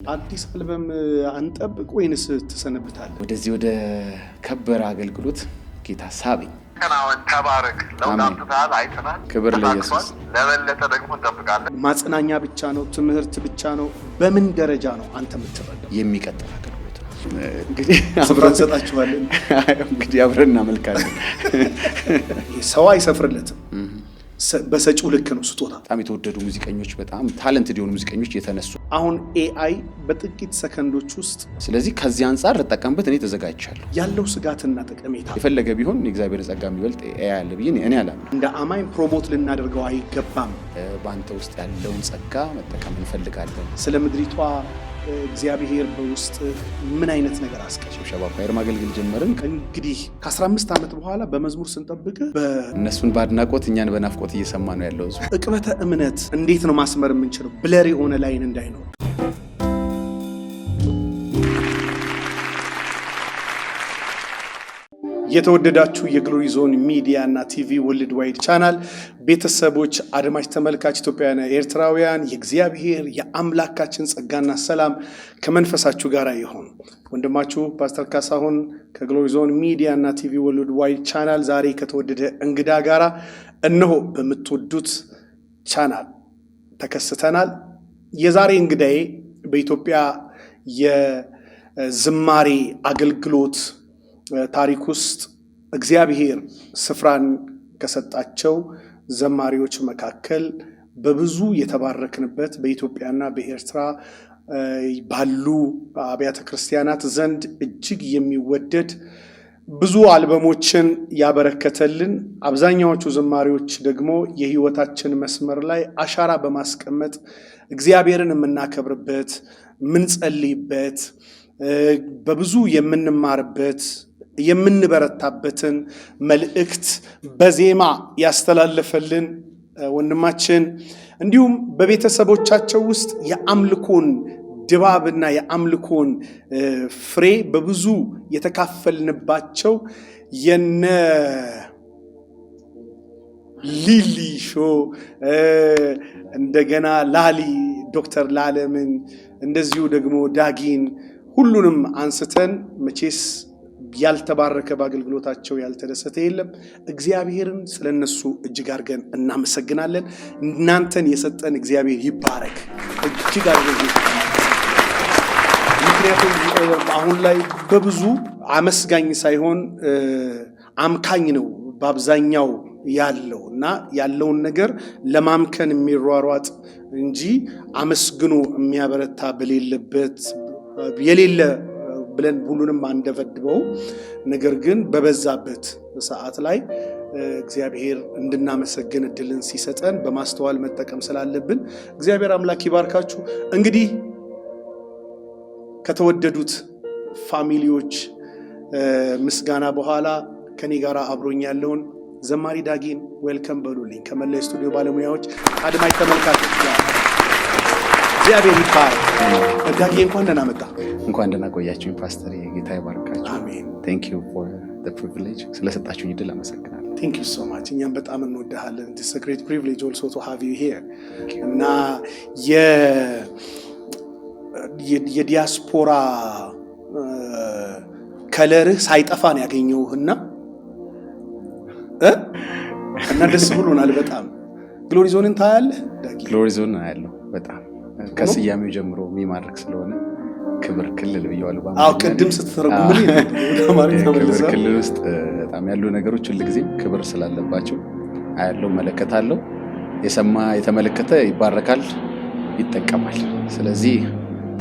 አዲስ አልበም አንጠብቅ ወይንስ ተሰነብታለህ? ወደዚህ ወደ ከበረ አገልግሎት ጌታ ሳበኝ። ከናወን ተባረክ ለውጣምታል አይተናል። ክብር ለኢየሱስ። ለበለጠ ደግሞ እንጠብቃለን። ማጽናኛ ብቻ ነው? ትምህርት ብቻ ነው? በምን ደረጃ ነው አንተ የምትረዳው? የሚቀጥል አገልግሎት ነው። እንግዲህ አብረን እንሰጣችኋለን። እንግዲህ አብረን እናመልካለን። ሰው አይሰፍርለትም። በሰጪው ልክ ነው ስጦታ። በጣም የተወደዱ ሙዚቀኞች፣ በጣም ታለንትድ የሆኑ ሙዚቀኞች የተነሱ አሁን ኤአይ በጥቂት ሰከንዶች ውስጥ ስለዚህ ከዚህ አንፃር ልጠቀምበት እኔ ተዘጋጅቻለሁ። ያለው ስጋትና ጠቀሜታ የፈለገ ቢሆን የእግዚአብሔር ጸጋ የሚበልጥ ኤአይ አለ ብዬ እኔ አላምንም። እንደ አማኝ ፕሮሞት ልናደርገው አይገባም። በአንተ ውስጥ ያለውን ጸጋ መጠቀም እንፈልጋለን። ስለ ምድሪቷ እግዚአብሔር በውስጥ ምን አይነት ነገር አስቀምጧል? ሸባባየር ማገልገል ጀመርን። እንግዲህ ከ15 ዓመት በኋላ በመዝሙር ስንጠብቅ እነሱን ባድናቆት እኛን በናፍቆት እየሰማ ነው ያለው። እቅበተ እምነት እንዴት ነው ማስመር የምንችለው? ብለር የሆነ ላይን እንዳይኖር የተወደዳችሁ የግሎሪ ዞን ሚዲያ እና ቲቪ ወርልድ ዋይድ ቻናል ቤተሰቦች፣ አድማጭ ተመልካች፣ ኢትዮጵያውያን ኤርትራውያን የእግዚአብሔር የአምላካችን ጸጋና ሰላም ከመንፈሳችሁ ጋር ይሁን። ወንድማችሁ ፓስተር ካሳሁን ከግሎሪ ዞን ሚዲያ እና ቲቪ ወርልድ ዋይድ ቻናል ዛሬ ከተወደደ እንግዳ ጋራ እነሆ በምትወዱት ቻናል ተከስተናል። የዛሬ እንግዳዬ በኢትዮጵያ የዝማሬ አገልግሎት ታሪክ ውስጥ እግዚአብሔር ስፍራን ከሰጣቸው ዘማሪዎች መካከል በብዙ የተባረክንበት በኢትዮጵያና በኤርትራ ባሉ አብያተ ክርስቲያናት ዘንድ እጅግ የሚወደድ ብዙ አልበሞችን ያበረከተልን፣ አብዛኛዎቹ ዘማሪዎች ደግሞ የህይወታችን መስመር ላይ አሻራ በማስቀመጥ እግዚአብሔርን የምናከብርበት፣ የምንጸልይበት፣ በብዙ የምንማርበት የምንበረታበትን መልእክት በዜማ ያስተላለፈልን ወንድማችን፣ እንዲሁም በቤተሰቦቻቸው ውስጥ የአምልኮን ድባብና የአምልኮን ፍሬ በብዙ የተካፈልንባቸው የነ ሊሊ ሾ እንደገና ላሊ ዶክተር ላለምን እንደዚሁ ደግሞ ዳጊን ሁሉንም አንስተን መቼስ ያልተባረከ በአገልግሎታቸው ያልተደሰተ የለም። እግዚአብሔርን ስለነሱ እጅግ አድርገን እናመሰግናለን። እናንተን የሰጠን እግዚአብሔር ይባረክ እጅግ አድርገን። ምክንያቱም አሁን ላይ በብዙ አመስጋኝ ሳይሆን አምካኝ ነው በአብዛኛው ያለው እና ያለውን ነገር ለማምከን የሚሯሯጥ እንጂ አመስግኖ የሚያበረታ በሌለበት የሌለ ብለን ሁሉንም አንደበድበው። ነገር ግን በበዛበት ሰዓት ላይ እግዚአብሔር እንድናመሰግን እድልን ሲሰጠን በማስተዋል መጠቀም ስላለብን እግዚአብሔር አምላክ ይባርካችሁ። እንግዲህ ከተወደዱት ፋሚሊዎች ምስጋና በኋላ ከኔ ጋር አብሮኝ ያለውን ዘማሪ ዳጊን ዌልከም በሉልኝ። ከመላ ስቱዲዮ ባለሙያዎች፣ አድማጭ ተመልካቾች ጋር እግዚአብሔር ይባርክ። ዳጊ እንኳን ደህና መጣ። እንኳን ደህና ቆያችሁኝ ፓስተር። ጌታ ይባርካችሁ። አሜን። Thank you for the privilege። ስለሰጣችሁኝ እድል አመሰግናለሁ። Thank you so much። እኛም በጣም እንወድሃለን። It's a great privilege also to have you here። እና የዲያስፖራ ከለርህ ሳይጠፋ ነው ያገኘውህና እና ደስ ብሎናል በጣም። ግሎሪ ዞንን ታያለህ ዳጊ? ግሎሪ ዞን አያለሁ በጣም ከስያሜው ጀምሮ የሚማርክ ስለሆነ ክብር ክልል ብየዋለሁ። ቅድም ስትተረጉምልኝ ክብር ክልል ውስጥ በጣም ያሉ ነገሮች ሁልጊዜም ክብር ስላለባቸው አያለው፣ መለከታለሁ። የሰማ የተመለከተ ይባረካል፣ ይጠቀማል። ስለዚህ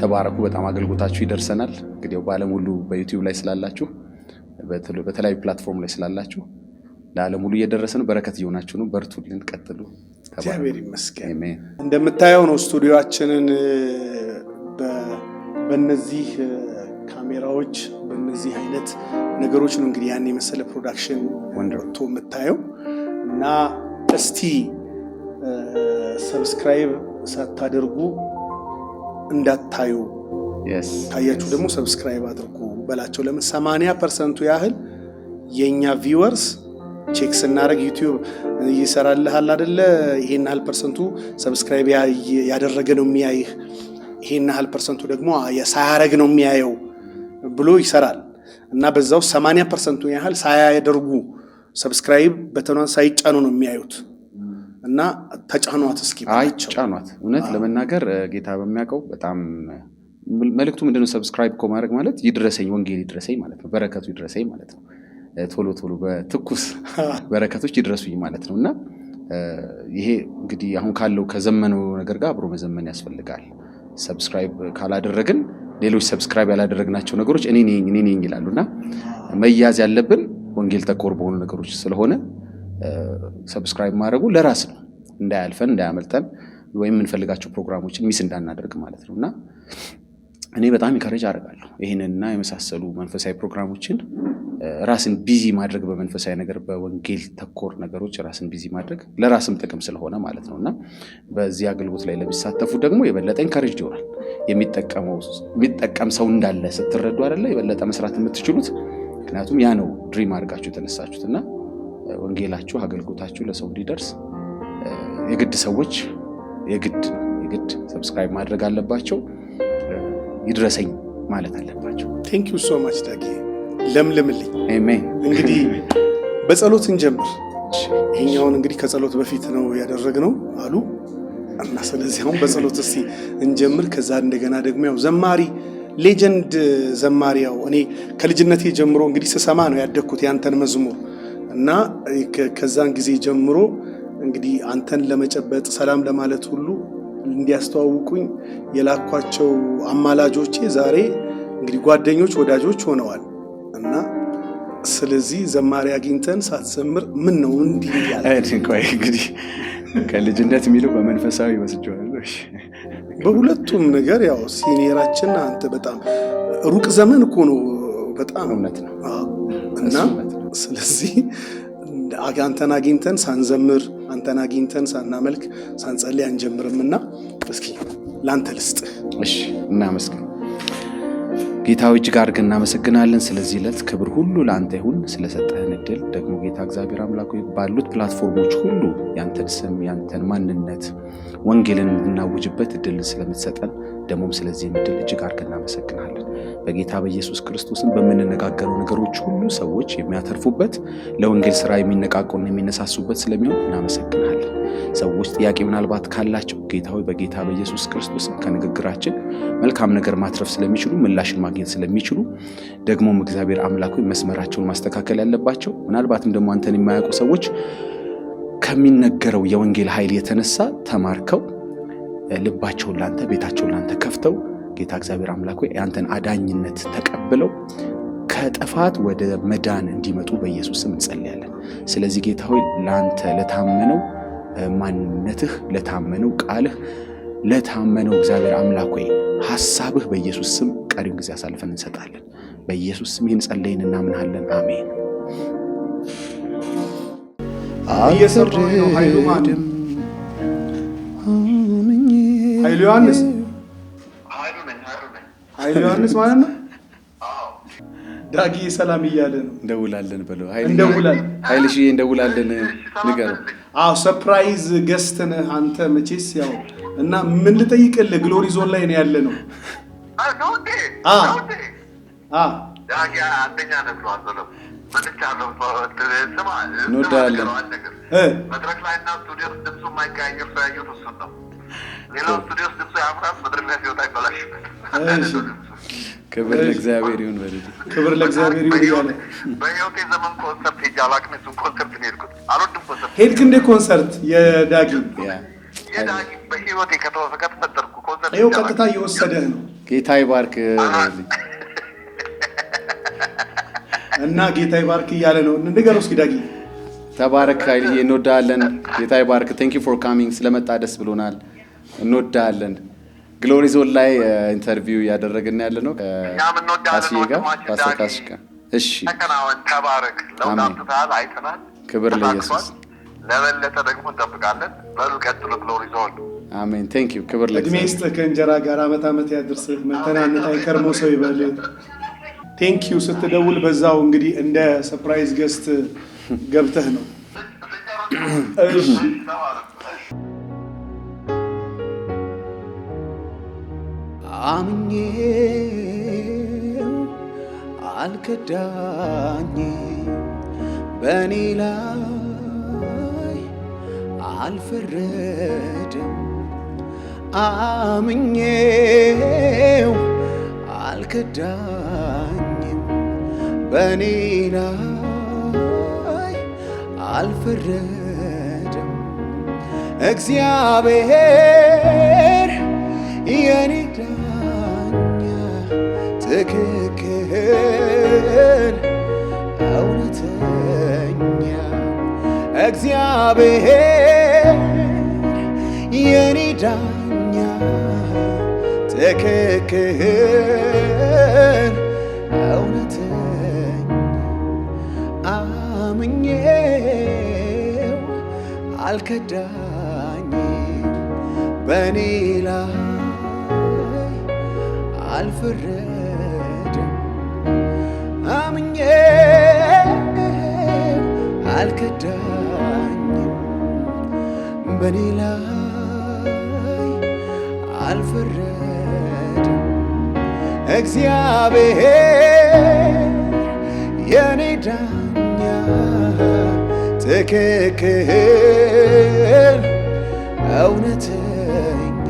ተባረኩ። በጣም አገልግሎታችሁ ይደርሰናል። እንግዲህ በዓለም ሁሉ በዩቲዩብ ላይ ስላላችሁ፣ በተለያዩ ፕላትፎርም ላይ ስላላችሁ ለዓለም ሁሉ እየደረሰ ነው። በረከት እየሆናችሁ ነው። በርቱልን፣ ቀጥሉ። እግዚአብሔር ይመስገን። እንደምታየው ነው ስቱዲዮአችንን በእነዚህ ካሜራዎች በእነዚህ አይነት ነገሮች ነው እንግዲህ ያን የመሰለ ፕሮዳክሽን ወንድርቶ የምታየው። እና እስቲ ሰብስክራይብ ሳታደርጉ እንዳታዩ፣ ታያችሁ ደግሞ ሰብስክራይብ አድርጉ በላቸው። ለምን 80% ያህል የኛ ቪወርስ ቼክ ስናደርግ ዩቲዩብ ይሰራልሃል አይደለ? ይሄን ያህል ፐርሰንቱ ሰብስክራይብ ያደረገ ነው የሚያይህ። ይሄን ያህል ፐርሰንቱ ደግሞ ሳያረግ ነው የሚያየው ብሎ ይሰራል እና በዛው 80% ያህል ሳያደርጉ ሰብስክራይብ በተኗን ሳይጫኑ ነው የሚያዩት እና ተጫኗት እስኪ ጫኗት። እውነት ለመናገር ጌታ በሚያውቀው በጣም መልእክቱ ምንድነው? ሰብስክራይብ ማድረግ ማለት ይድረሰኝ፣ ወንጌል ይድረሰኝ ማለት ነው። በረከቱ ይድረሰኝ ማለት ነው። ቶሎ ቶሎ በትኩስ በረከቶች ይድረሱኝ ማለት ነውና ይሄ እንግዲህ አሁን ካለው ከዘመነው ነገር ጋር አብሮ መዘመን ያስፈልጋል። ሰብስክራይብ ካላደረግን ሌሎች ሰብስክራይብ ያላደረግናቸው ነገሮች እኔ ነኝ ይላሉና መያዝ ያለብን ወንጌል ተኮር በሆኑ ነገሮች ስለሆነ ሰብስክራይብ ማድረጉ ለራስ ነው፣ እንዳያልፈን እንዳያመልጠን ወይም የምንፈልጋቸው ፕሮግራሞችን ሚስ እንዳናደርግ ማለት ነውና እኔ በጣም ኢንካሬጅ አደርጋለሁ ይሄንንና የመሳሰሉ መንፈሳዊ ፕሮግራሞችን ራስን ቢዚ ማድረግ በመንፈሳዊ ነገር በወንጌል ተኮር ነገሮች ራስን ቢዚ ማድረግ ለራስም ጥቅም ስለሆነ ማለት ነውና በዚህ አገልግሎት ላይ ለሚሳተፉ ደግሞ የበለጠ ኢንካሬጅ ይሆናል። የሚጠቀም ሰው እንዳለ ስትረዱ አይደለ የበለጠ መስራት የምትችሉት። ምክንያቱም ያ ነው ድሪም አድርጋችሁ የተነሳችሁትና ወንጌላችሁ አገልግሎታችሁ ለሰው እንዲደርስ የግድ ሰዎች የግድ ሰብስክራይብ ማድረግ አለባቸው፣ ይድረሰኝ ማለት አለባቸው። ቴንክ ዩ ሶ ማች ዳጊ፣ ለምልምልኝ። አሜን። እንግዲህ በጸሎት እንጀምር። ይሄኛውን እንግዲህ ከጸሎት በፊት ነው ያደረግነው አሉ እና ስለዚህ አሁን በጸሎት እስቲ እንጀምር። ከዛ እንደገና ደግሞ ያው ዘማሪ ሌጀንድ ዘማሪያው እኔ ከልጅነቴ ጀምሮ እንግዲህ ስሰማ ነው ያደግኩት ያንተን መዝሙር እና ከዛን ጊዜ ጀምሮ እንግዲህ አንተን ለመጨበጥ ሰላም ለማለት ሁሉ እንዲያስተዋውቁኝ የላኳቸው አማላጆቼ ዛሬ እንግዲህ ጓደኞች ወዳጆች ሆነዋል እና ስለዚህ ዘማሪ አግኝተን ሳትዘምር ምን ነው እንዲህ ያለ እንግዲህ ከልጅነት የሚለው በመንፈሳዊ ወስጀዋለሁ። በሁለቱም ነገር ያው ሲኒየራችን አንተ በጣም ሩቅ ዘመን እኮ ነው። በጣም እውነት ነው እና ስለዚህ አንተን አግኝተን ሳንዘምር አንተን አግኝተን ሳናመልክ ሳንጸልይ አንጀምርምና እስኪ ላንተ ልስጥህ። እሺ እናመስግን። ጌታው እጅግ አድርገን እናመሰግናለን ስለዚህ ዕለት። ክብር ሁሉ ለአንተ ይሁን ስለሰጠህን እድል። ደግሞ ጌታ እግዚአብሔር አምላክ ሆይ ባሉት ፕላትፎርሞች ሁሉ ያንተን ስም ያንተን ማንነት ወንጌልን እንድናውጅበት እድል ስለምትሰጠን ደግሞም ስለዚህ እድል እጅግ አድርገን እናመሰግናለን። በጌታ በኢየሱስ ክርስቶስም በምንነጋገረው ነገሮች ሁሉ ሰዎች የሚያተርፉበት ለወንጌል ስራ የሚነቃቁና የሚነሳሱበት ስለሚሆን እናመሰግናለን። ሰዎች ጥያቄ ምናልባት ካላቸው ጌታ ሆይ በጌታ በኢየሱስ ክርስቶስም ከንግግራችን መልካም ነገር ማትረፍ ስለሚችሉ ምላሽን ማግኘት ስለሚችሉ ደግሞም እግዚአብሔር አምላክ ሆይ መስመራቸውን ማስተካከል ያለባቸው ምናልባትም ደግሞ አንተን የማያውቁ ሰዎች ከሚነገረው የወንጌል ኃይል የተነሳ ተማርከው ልባቸውን ላንተ ቤታቸውን ላንተ ከፍተው ጌታ እግዚአብሔር አምላክ ሆይ ያንተን አዳኝነት ተቀብለው ከጥፋት ወደ መዳን እንዲመጡ በኢየሱስ ስም እንጸልያለን። ስለዚህ ጌታ ሆይ ላንተ ለታመነው ማንነትህ ለታመነው ቃልህ ለታመነው እግዚአብሔር አምላክ ሆይ ሐሳብህ በኢየሱስ ስም ቀሪውን ጊዜ አሳልፈን እንሰጣለን። በኢየሱስ ስም ይህን ጸልየን እናምናለን። አሜን። እየሰራሁ ነው። ኃይሉ ማንም ኃይሉ ዮሐንስ ኃይሉ ዮሐንስ ማለት ነው። ዳጊ ሰላም እያለ ነው። እንደውላለን በለው ኃይልሽዬ እንደውላለን ንገረው። ሰርፕራይዝ ገስት ነህ አንተ መቼስ ያው እና ምን ልጠይቅልህ ግሎሪ ዞን ላይ ነው ያለ ነው። ዳጊ አንደኛ ነበር አዘለው እንወዳለን። መድረክ ላይ እና ስቱዲዮ ድምፁ የማይቀያየር ሰው ያየሁት እሱን ነው። ሌላው ስቱዲዮ ድምፁ ያምራል፣ መድረክ ላይ ሲወጣ ይበላሽበት። ክብር ለእግዚአብሔር ይሁን በልጅ ክብር ለእግዚአብሔር ይሁን እያለ በህይወቴ ዘመን ኮንሰርት ሄጄ አላውቅም። እሱን ኮንሰርት ነው የሄድኩት። አልወድም ኮንሰርት። ሄድክ እንደ ኮንሰርት የዳጊ በህይወቴ ከተፈጠርኩ ኮንሰርት ይኸው ቀጥታ እየወሰደህ ነው። ጌታ ይባርክ እና ጌታ ይባርክ እያለ ነው። ንገረው እስኪ ዳጊ። ተባረክ ኃይልዬ፣ እንወዳለን። ጌታ ይባርክ። ቴንክ ዩ ፎር ካሚንግ። ስለመጣ ደስ ብሎናል። እንወዳለን። ግሎሪ ዞን ላይ ኢንተርቪው ያደረግን ያለ ነው ከካስዬ ጋር ካስካ። እሺ ተከናወን፣ ተባረክ። ለውጥ አምጥተሃል፣ አይተናል። ክብር ለኢየሱስ። ለበለጠ ደግሞ እንጠብቃለን። በሉ ቀጥሉ። ግሎሪ ዞን። አሜን። ቴንክ ዩ። ክብር ለእግዚአብሔር። እድሜ ይስጥህ፣ ከእንጀራ ጋር ዓመት ዓመት ያድርስህ። መተናነጥ አይከርሞ ሰው ይበልህ። ቴንክ ዩ። ስትደውል በዛው እንግዲህ እንደ ሰርፕራይዝ ገስት ገብተህ ነው። እሺ አምኜው አልከዳኝም በኔ ላይ አልፈረደም አምኜው አልከዳኝም በኔ ላይ አልፈረደም እግዚአብሔር የኔ ዳኛ ትክክል እውነተኛ እግዚአብሔር የኔ ዳኛ ትክክል እውነተኛ አምኜው አልከዳኝም በኔ ላይ አልፈረደም አምኜው አልከዳኝም በኔ ላይ አልፈረደም እግዚአብሔር የኔ ዳኛ ትክክል እውነተኛ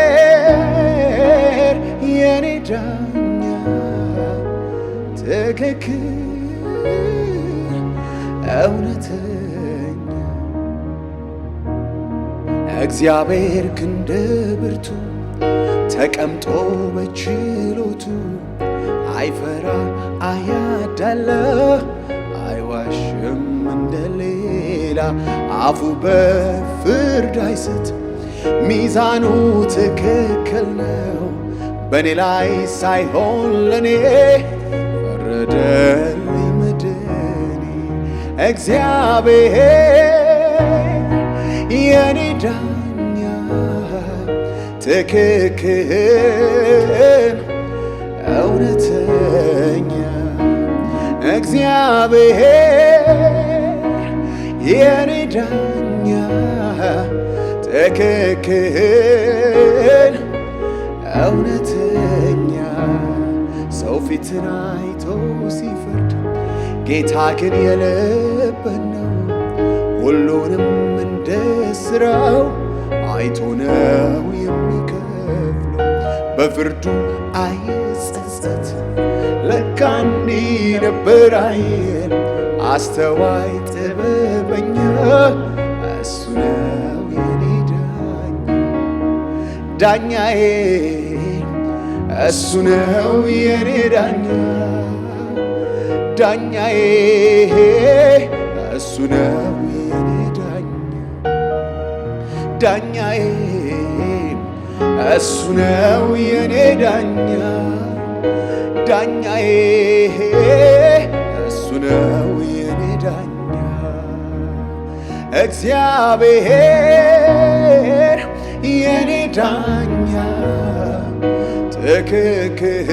እግዚአብሔር የኔ ዳኛ ትክክል እውነተኛ እግዚአብሔር ክንደ ብርቱ ተቀምጦ በችሎቱ አይፈራ አያዳላ አይዋሽም እንደሌላ አፉ በፍርድ አይስት ሚዛኑ ትክክል ነው በኔ ላይ ሳይሆን ለኔ ፈረደልኝ መድኔ እግዚአብሔር የኔ ዳኛ ትክክል እውነተኛ እግዚአብሔር የኔ ዳኛ ትክክል እውነተኛ ሰው ፊትን አይቶ ሲፈርድ ጌታ ግን የልብን ነው ሁሉንም እንደ ሥራው አይቶ ነው የሚከፍለው በፍርዱ አይጸጸት ለካ እንዲህ ነበር አይል አስተዋይ ጥበበኛ እሱ ነው የኔ ዳኛዬ እሱ ነው የኔ ዳኛ ዳኛዬ እሱ ነው የኔ ዳኛ ዳኛዬ እሱ ነው የኔ ዳኛ ዳኛዬ እሱ ነው የኔ ዳኛ እግዚአብሔር የኔ ዳኛ ትክክል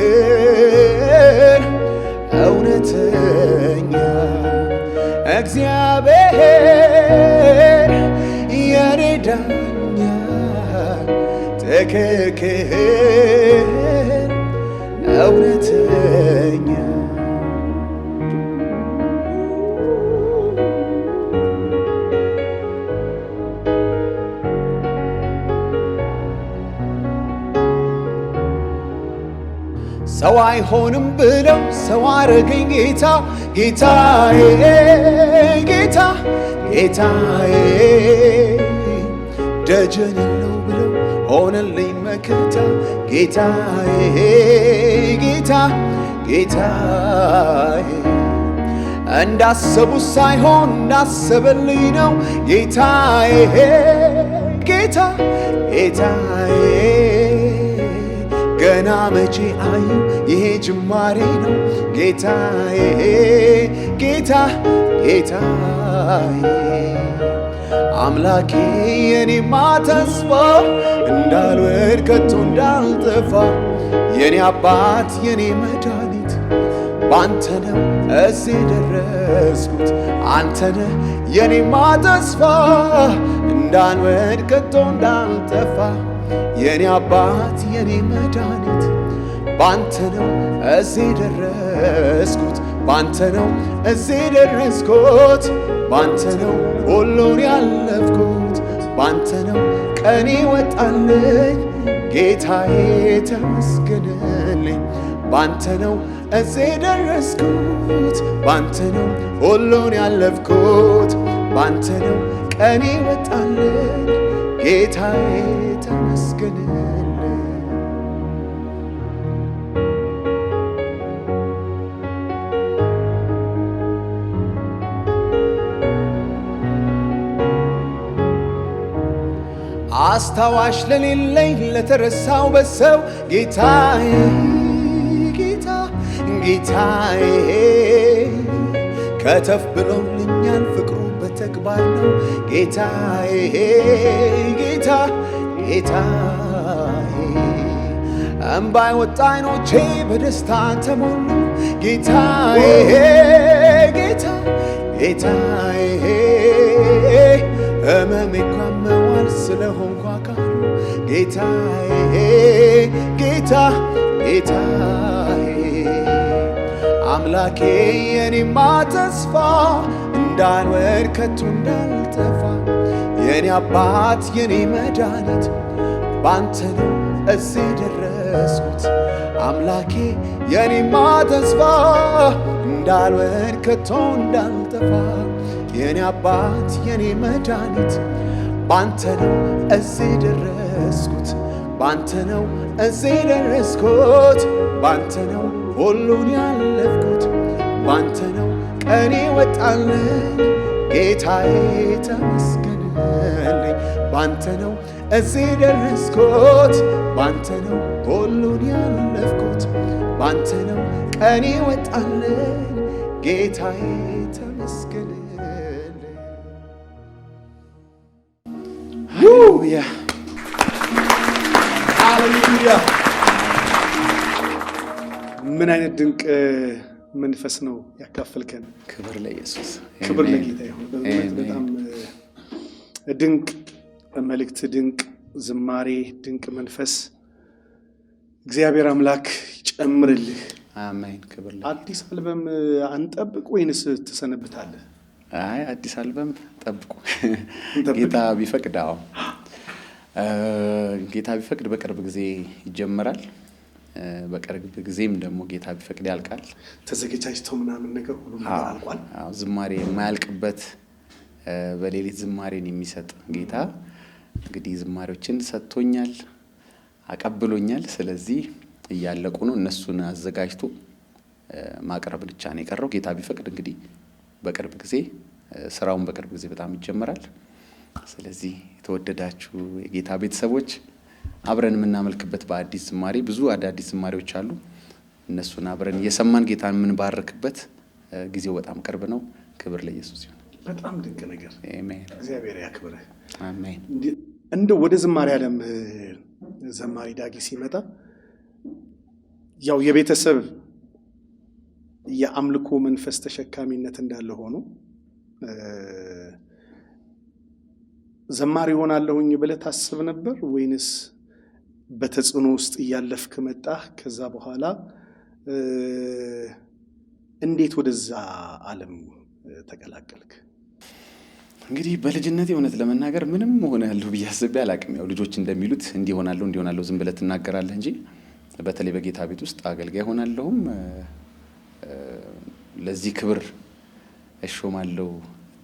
እውነተኛ እግዚአብሔር የኔ ዳኛ ትክክል እውነተኛ ሰው አይሆንም ብለው ሰው አረገኝ ጌታ ጌታዬ ጌታ ጌታዬ ደጀን የለው ብለው ሆነልኝ መከታ ጌታዬ ጌታ ጌታዬ እንዳሰቡት ሳይሆን እንዳሰበልኝ ነው ጌታዬ ጌታ ጌታዬ ገና መቼ አዩ ይሄ ጅማሬ ነው ጌታዬ ጌታ ጌታዬ አምላኬ የኔማ ተስፋ እንዳልወድ ከቶ እንዳልጠፋ የኔ አባት የኔ መድኃኒት ባንተ ነው እዚህ ደረስኩት አንተ ነህ የኔማ ተስፋ እንዳልወድ ከቶ እንዳልጠፋ የኔ አባት የኔ መድኃኒት ባንተ ነው እዚህ ደረስኩት ባንተ ነው እዚህ ደረስኩት ባንተ ነው ሁሉን ያለፍኩት ባንተ ነው ቀኔ ወጣልኝ ጌታዬ ተመስገንልኝ ባንተ ነው እዚህ ደረስኩት ባንተ ነው ሁሉን ያለፍኩት ባንተ ነው ቀኔ ወጣልኝ ጌታዬ ተመስገንልኝ አስታዋሽ ለሌለኝ ለተረሳው በሰው ጌታዬ ጌታ ጌታዬ ከተፍ ብሎልኛል ፍቅሩ በተግባር ነው ጌታዬ ጌታ ጌታዬ እምባይ ወጣ አይኖቼ በደስታ ተሞሉ ጌታዬ ጌታ ጌታዬ ሕመሜ ቋመዋል ስለሆንኩ አካሉ ጌታዬ ጌታ ጌታዬ አምላኬ የኔማ ተስፋ እንዳልወድቅ ከቶ እንዳልጠፋ የኔ አባት የኔ መድኃኒት ባንተ ነው እዚህ ደረስኩት አምላኬ የኔማ ተስፋ እንዳልወድቅ ከቶ እንዳልጠፋ የኔ አባት የኔ መድኃኒት ባንተ ነው እዚህ ደረስኩት ባንተ ነው እዚህ ደረስኩት ባንተ ነው ሁሉን ያለፍኩት ባንተ ነው ቀኔ ወጣልኝ ጌታዬ ተመስገንልኝ ባንተ ነው እዚህ ደረስኩት ባንተ ነው ሁሉን ያለፍኩት ባንተ ነው ቀኔ ወጣልኝ ጌታዬ ተመስገንልኝ ሃሌሉያ ሃሌሉያ ምን አይነት ድንቅ መንፈስ ነው ያካፈልከን ክብር ለኢየሱስ ክብር ለጌታ ይሁን በጣም ድንቅ መልእክት ድንቅ ዝማሬ ድንቅ መንፈስ እግዚአብሔር አምላክ ይጨምርልህ አሜን ክብር አዲስ አልበም አንጠብቅ ወይንስ ትሰነብታለህ አይ አዲስ አልበም ጠብቁ ጌታ ቢፈቅዳው ጌታ ቢፈቅድ በቅርብ ጊዜ ይጀምራል በቅርብ ጊዜም ደግሞ ጌታ ቢፈቅድ ያልቃል ተዘጋጅተው ምናምን ነገር ሁሉ አልቋል አዎ ዝማሬ የማያልቅበት በሌሊት ዝማሬን የሚሰጥ ጌታ እንግዲህ ዝማሬዎችን ሰጥቶኛል አቀብሎኛል ስለዚህ እያለቁ ነው እነሱን አዘጋጅቶ ማቅረብ ብቻ ነው የቀረው ጌታ ቢፈቅድ እንግዲህ በቅርብ ጊዜ ስራውን በቅርብ ጊዜ በጣም ይጀምራል ስለዚህ የተወደዳችሁ የጌታ ቤተሰቦች አብረን የምናመልክበት በአዲስ ዝማሬ ብዙ አዳዲስ ዝማሬዎች አሉ እነሱን አብረን እየሰማን ጌታን የምንባርክበት ጊዜው በጣም ቅርብ ነው ክብር ለኢየሱስ ይሁን በጣም ድንቅ ነገር አሜን እግዚአብሔር ያክብርህ አሜን እንደው ወደ ዝማሬ ዓለም ዘማሪ ዳጊ ሲመጣ ያው የቤተሰብ የአምልኮ መንፈስ ተሸካሚነት እንዳለ ሆኖ ዘማሪ ሆናለሁኝ ብለህ ታስብ ነበር ወይንስ በተጽዕኖ ውስጥ እያለፍክ መጣህ ከዛ በኋላ እንዴት ወደዛ ዓለም ተቀላቀልክ እንግዲህ በልጅነቴ እውነት ለመናገር ምንም ሆነልሁ ብያስብ አላቅም ያው ልጆች እንደሚሉት እንዲሆናለሁ ዝም ብለህ ትናገራለህ እንጂ በተለይ በጌታ ቤት ውስጥ አገልጋይ ሆናለሁም ለዚህ ክብር እሾማለሁ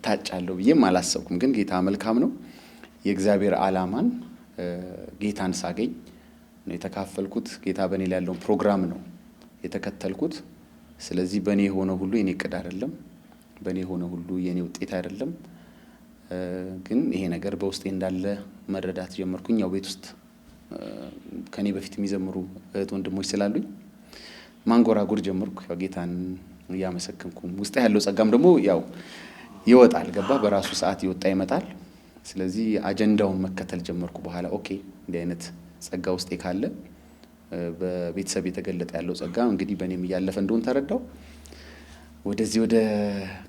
ታጫለሁ ብዬም አላሰብኩም ግን ጌታ መልካም ነው የእግዚአብሔር ዓላማን ጌታን ሳገኝ ነው የተካፈልኩት ጌታ በኔ ላይ ያለው ፕሮግራም ነው የተከተልኩት ስለዚህ በኔ ሆነ ሁሉ የኔ ቅድ አይደለም በኔ ሆነ ሁሉ የኔ ውጤት አይደለም ግን ይሄ ነገር በውስጤ እንዳለ መረዳት ጀመርኩኝ ያው ቤት ውስጥ ከኔ በፊት የሚዘምሩ እህት ወንድሞች ስላሉኝ ማንጎራጉር ጀመርኩ ያው ጌታን ያመሰከንኩ ውስጤ ያለው ጸጋም ደግሞ ያው ይወጣል ገባ በራሱ ሰዓት ይወጣ ይመጣል ስለዚህ አጀንዳውን መከተል ጀመርኩ በኋላ ኦኬ እንዲህ አይነት ጸጋ ውስጤ ካለ በቤተሰብ የተገለጠ ያለው ጸጋ እንግዲህ በእኔም ያለፈ እንደሆነ ተረዳው ወደዚህ ወደ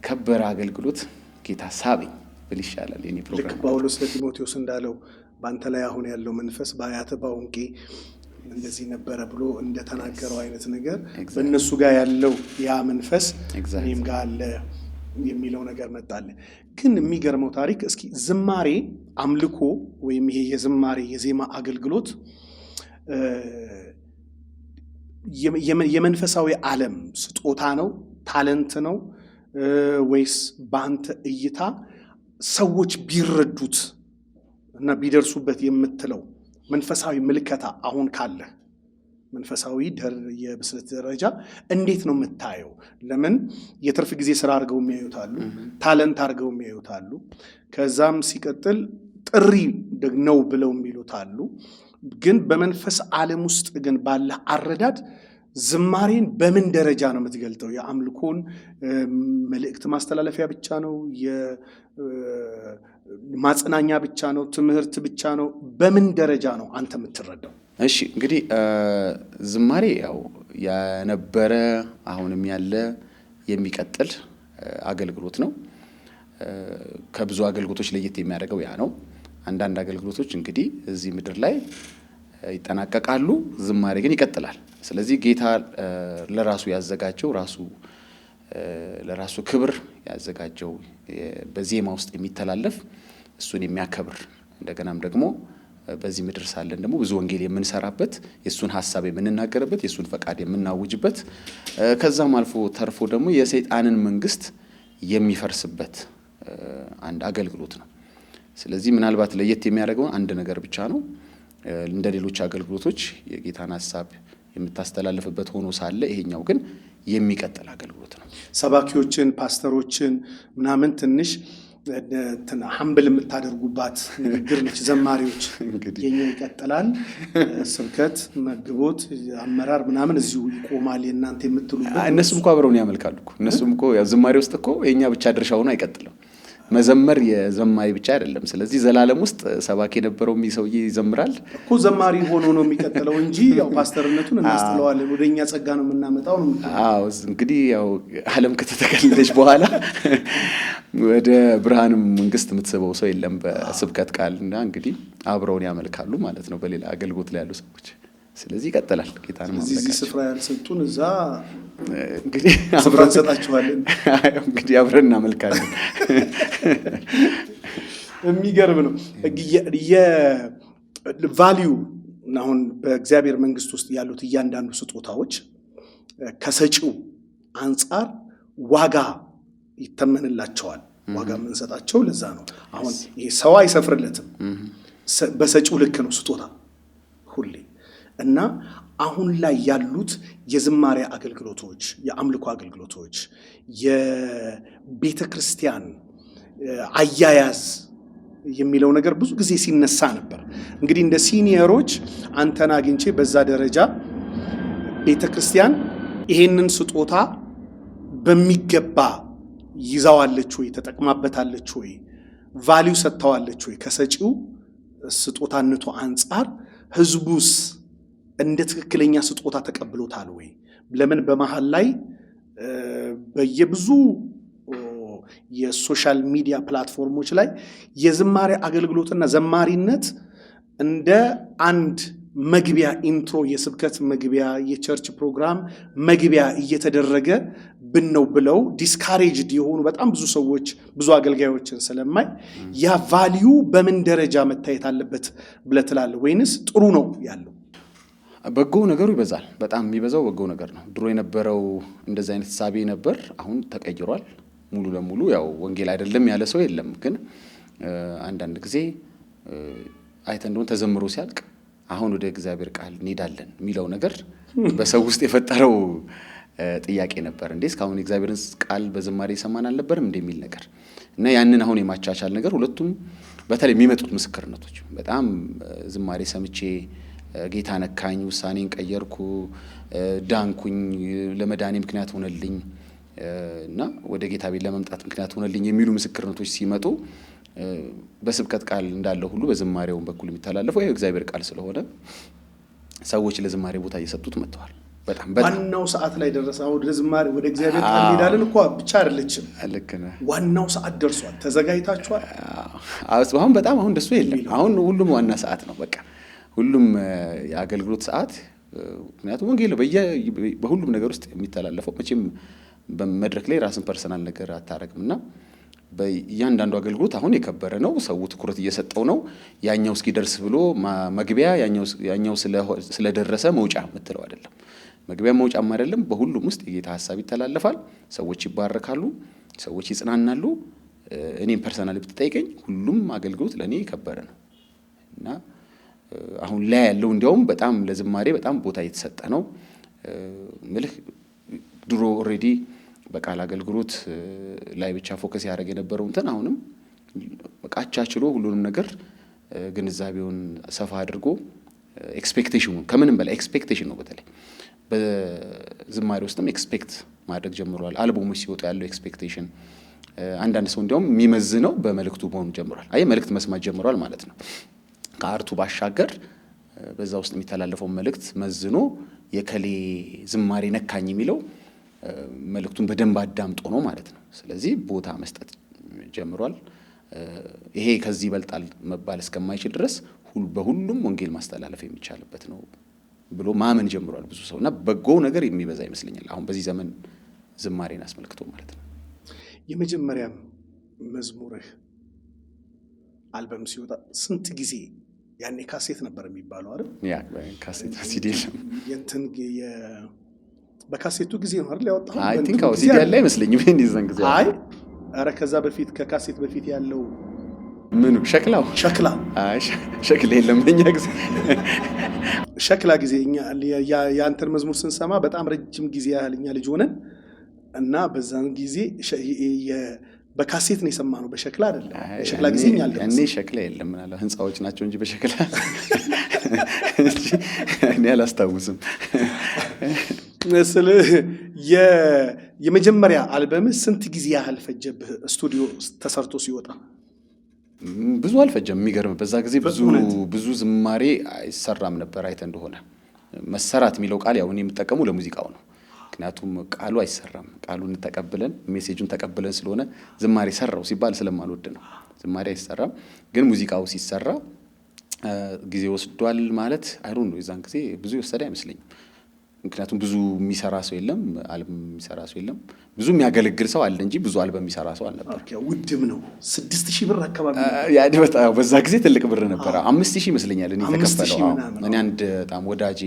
ከበረ አገልግሎት ጌታ ሳበኝ ብል ይሻላል የኔ ፕሮግራም ልክ ጳውሎስ ለቲሞቴዎስ እንዳለው ባንተ ላይ አሁን ያለው መንፈስ በአያተ ባውንቄ እንደዚህ ነበረ ብሎ እንደተናገረው አይነት ነገር በእነሱ ጋር ያለው ያ መንፈስ እኔም ጋር አለ የሚለው ነገር መጣለ። ግን የሚገርመው ታሪክ እስኪ ዝማሬ አምልኮ ወይም ይሄ የዝማሬ የዜማ አገልግሎት የመንፈሳዊ ዓለም ስጦታ ነው፣ ታለንት ነው ወይስ በአንተ እይታ ሰዎች ቢረዱት እና ቢደርሱበት የምትለው መንፈሳዊ ምልከታ አሁን ካለ መንፈሳዊ የብስለት ደረጃ እንዴት ነው የምታየው? ለምን የትርፍ ጊዜ ስራ አድርገው የሚያዩታሉ፣ ታለንት አድርገው የሚያዩታሉ፣ ከዛም ሲቀጥል ጥሪ ነው ብለው የሚሉታሉ። ግን በመንፈስ ዓለም ውስጥ ግን ባለ አረዳድ ዝማሬን በምን ደረጃ ነው የምትገልጠው? የአምልኮን መልእክት ማስተላለፊያ ብቻ ነው? የማጽናኛ ብቻ ነው? ትምህርት ብቻ ነው? በምን ደረጃ ነው አንተ የምትረዳው? እሺ እንግዲህ ዝማሬ ያው የነበረ አሁንም ያለ የሚቀጥል አገልግሎት ነው። ከብዙ አገልግሎቶች ለየት የሚያደርገው ያ ነው። አንዳንድ አገልግሎቶች እንግዲህ እዚህ ምድር ላይ ይጠናቀቃሉ፣ ዝማሬ ግን ይቀጥላል። ስለዚህ ጌታ ለራሱ ያዘጋጀው ለራሱ ክብር ያዘጋጀው በዜማ ውስጥ የሚተላለፍ እሱን የሚያከብር እንደገናም ደግሞ በዚህ ምድር ሳለን ደግሞ ብዙ ወንጌል የምንሰራበት የሱን ሐሳብ የምንናገርበት የሱን ፈቃድ የምናውጅበት ከዛም አልፎ ተርፎ ደግሞ የሰይጣንን መንግስት የሚፈርስበት አንድ አገልግሎት ነው። ስለዚህ ምናልባት ለየት የሚያደርገው አንድ ነገር ብቻ ነው። እንደ ሌሎች አገልግሎቶች የጌታን ሐሳብ የምታስተላልፍበት ሆኖ ሳለ ይሄኛው ግን የሚቀጥል አገልግሎት ነው። ሰባኪዎችን ፓስተሮችን ምናምን ትንሽ ሐምብል የምታደርጉባት ንግግር ነች። ዘማሪዎች የኛ ይቀጥላል፣ ስብከት መግቦት አመራር ምናምን እዚሁ ይቆማል የእናንተ የምትሉበት። እነሱም እኮ አብረውን ያመልካሉ እኮ። እነሱም እኮ ያው ዝማሬ ውስጥ እኮ የኛ ብቻ ድርሻውን አይቀጥልም። መዘመር የዘማሪ ብቻ አይደለም። ስለዚህ ዘላለም ውስጥ ሰባኪ የነበረው ሰውዬ ይዘምራል እኮ ዘማሪ ሆኖ ነው የሚቀጥለው እንጂ ያው ፓስተርነቱን እናስጥለዋለን፣ ወደኛ ጸጋ ነው የምናመጣው ነው። አዎ እንግዲህ ያው ዓለም ከተተከለች በኋላ ወደ ብርሃንም መንግስት የምትስበው ሰው የለም በስብከት ቃልና እንግዲህ አብረውን ያመልካሉ ማለት ነው በሌላ አገልግሎት ላይ ያሉ ሰዎች። ስለዚህ ይቀጥላል ጌታን ማምለክ። እዚህ ስፍራ ያልሰጡን እዛ እንግዲህ ስፍራ እንሰጣችኋለን። እንግዲህ አብረን እናመልካለን። የሚገርም ነው። የቫልዩ አሁን በእግዚአብሔር መንግስት ውስጥ ያሉት እያንዳንዱ ስጦታዎች ከሰጪው አንጻር ዋጋ ይተመንላቸዋል። ዋጋ የምንሰጣቸው ለዛ ነው። አሁን ይሄ ሰው አይሰፍርለትም፣ በሰጪው ልክ ነው ስጦታ ሁሌ። እና አሁን ላይ ያሉት የዝማሬ አገልግሎቶች፣ የአምልኮ አገልግሎቶች፣ የቤተ ክርስቲያን አያያዝ የሚለው ነገር ብዙ ጊዜ ሲነሳ ነበር። እንግዲህ እንደ ሲኒየሮች አንተን አግኝቼ በዛ ደረጃ ቤተ ክርስቲያን ይሄንን ስጦታ በሚገባ ይዛዋለች ወይ? ተጠቅማበታለች ወይ? ቫልዩ ሰጥታዋለች ወይ? ከሰጪው ስጦታነቱ አንጻር ህዝቡስ እንደ ትክክለኛ ስጦታ ተቀብሎታል ወይ? ለምን በመሃል ላይ በየብዙ የሶሻል ሚዲያ ፕላትፎርሞች ላይ የዝማሬ አገልግሎትና ዘማሪነት እንደ አንድ መግቢያ ኢንትሮ፣ የስብከት መግቢያ፣ የቸርች ፕሮግራም መግቢያ እየተደረገ ብነው ብለው ዲስካሬጅድ የሆኑ በጣም ብዙ ሰዎች ብዙ አገልጋዮችን ስለማይ ያ ቫልዩ በምን ደረጃ መታየት አለበት ብለህ ትላለህ? ወይንስ ጥሩ ነው ያለው? በጎ ነገሩ ይበዛል። በጣም የሚበዛው በጎ ነገር ነው። ድሮ የነበረው እንደዚህ አይነት ሳቢ ነበር፣ አሁን ተቀይሯል ሙሉ ለሙሉ። ያው ወንጌል አይደለም ያለ ሰው የለም። ግን አንዳንድ ጊዜ አይተን እንደሆነ ተዘምሮ ሲያልቅ አሁን ወደ እግዚአብሔር ቃል እንሄዳለን የሚለው ነገር በሰው ውስጥ የፈጠረው ጥያቄ ነበር። እንዴ እስካሁን የእግዚአብሔርን ቃል በዝማሬ ሰማን አልነበርም እንደሚል ነገር እና ያንን አሁን የማቻቻል ነገር ሁለቱም በተለይ የሚመጡት ምስክርነቶች በጣም ዝማሬ ሰምቼ ጌታ ነካኝ፣ ውሳኔን ቀየርኩ፣ ዳንኩኝ፣ ለመዳኔ ምክንያት ሆነልኝ እና ወደ ጌታ ቤት ለመምጣት ምክንያት ሆነልኝ የሚሉ ምስክርነቶች ሲመጡ በስብከት ቃል እንዳለው ሁሉ በዝማሬው በኩል የሚተላለፈው የእግዚአብሔር ቃል ስለሆነ ሰዎች ለዝማሬ ቦታ እየሰጡት መጥተዋል። ዋናው ሰዓት ላይ ደረሰ። አሁን ወደ ዝማሬ ወደ እግዚአብሔር ቃል ሄዳለን እኮ ብቻ አይደለችም። ልክ ነህ። ዋናው ሰዓት ደርሷል። ተዘጋጅታችኋል? አሁን በጣም አሁን ደሱ የለም። አሁን ሁሉም ዋና ሰዓት ነው። በቃ ሁሉም የአገልግሎት ሰዓት። ምክንያቱም ወንጌል በሁሉም ነገር ውስጥ የሚተላለፈው መቼም በመድረክ ላይ ራስን ፐርሰናል ነገር አታረግምና በእያንዳንዱ አገልግሎት አሁን የከበረ ነው። ሰው ትኩረት እየሰጠው ነው። ያኛው እስኪደርስ ብሎ መግቢያ ያኛው ስለደረሰ መውጫ የምትለው አይደለም። መግቢያ መውጫም አይደለም። በሁሉም ውስጥ የጌታ ሐሳብ ይተላለፋል። ሰዎች ይባረካሉ፣ ሰዎች ይጽናናሉ። እኔም ፐርሰናሊ ብትጠይቀኝ ሁሉም አገልግሎት ለኔ የከበረ ነው እና አሁን ላይ ያለው እንዲያውም በጣም ለዝማሬ በጣም ቦታ እየተሰጠ ነው። ምልህ ድሮ ኦሬዲ በቃል አገልግሎት ላይ ብቻ ፎከስ ያደረገ የነበረው እንትን አሁንም በቃ አቻችሎ ሁሉንም ነገር ግንዛቤውን ሰፋ አድርጎ ኤክስፔክቴሽኑ ከምንም በላይ ኤክስፔክቴሽን ነው። በተለይ በዝማሬ ውስጥም ኤክስፔክት ማድረግ ጀምሯል። አልበሞች ሲወጡ ያለው ኤክስፔክቴሽን አንዳንድ ሰው እንዲያውም የሚመዝነው በመልእክቱ መሆኑ ጀምሯል። አይ መልእክት መስማት ጀምሯል ማለት ነው። ከአርቱ ባሻገር በዛ ውስጥ የሚተላለፈው መልእክት መዝኖ የከሌ ዝማሬ ነካኝ የሚለው መልእክቱን በደንብ አዳምጦ ነው ማለት ነው። ስለዚህ ቦታ መስጠት ጀምሯል። ይሄ ከዚህ ይበልጣል መባል እስከማይችል ድረስ በሁሉም ወንጌል ማስተላለፍ የሚቻልበት ነው ብሎ ማመን ጀምሯል ብዙ ሰው እና በጎ ነገር የሚበዛ ይመስለኛል አሁን በዚህ ዘመን ዝማሬን አስመልክቶ ማለት ነው። የመጀመሪያም መዝሙርህ አልበም ሲወጣ ስንት ጊዜ? ያኔ ካሴት ነበር የሚባለው አይደል? ያ ካሴት ሲዲ የእንትን በካሴቱ ጊዜ ነው አይደል ያወጣው? አይ ቲንክ አው ሲዲ ያለ አይመስለኝም ይሄን ይዘን ጊዜ። አይ አረ ከዛ በፊት ከካሴት በፊት ያለው ምኑ ሸክላ? አይ ሸክላ የለም እኛ ጊዜ ሸክላ ጊዜ እኛ ያንተን መዝሙር ስንሰማ በጣም ረጅም ጊዜ ያህል እኛ ልጅ ሆነን እና በዛን ጊዜ በካሴት ነው የሰማነው፣ በሸክላ አይደለም። ሸክላ ጊዜ እኛ አለ እኔ ሸክላ የለም ምናለ ህንጻዎች ናቸው እንጂ በሸክላ እኔ አላስታውስም። ስለ የመጀመሪያ አልበም ስንት ጊዜ ያህል ፈጀብህ ስቱዲዮ ተሰርቶ ሲወጣ? ብዙ አልፈጀም። የሚገርም በዛ ጊዜ ብዙ ዝማሬ አይሰራም ነበር። አይተ እንደሆነ መሰራት የሚለው ቃል ያው እኔ የምጠቀመው ለሙዚቃው ነው። ምክንያቱም ቃሉ አይሰራም። ቃሉን ተቀብለን ሜሴጁን ተቀብለን ስለሆነ ዝማሬ ሰራው ሲባል ስለማልወድ ነው። ዝማሬ አይሰራም። ግን ሙዚቃው ሲሰራ ጊዜ ወስዷል ማለት አይሩን ነው። የዛን ጊዜ ብዙ የወሰደ አይመስለኝም። ምክንያቱም ብዙ የሚሰራ ሰው የለም፣ አልበም የሚሰራ ሰው የለም። ብዙ የሚያገለግል ሰው አለ እንጂ ብዙ አልበም የሚሰራ ሰው አልነበር። ውድም ነው። 6000 ብር አካባቢ ያ በጣም በዛ ጊዜ ትልቅ ብር ነበር። 5000 ይመስለኛል እኔ ተከፈለው። እኔ አንድ በጣም ወዳጄ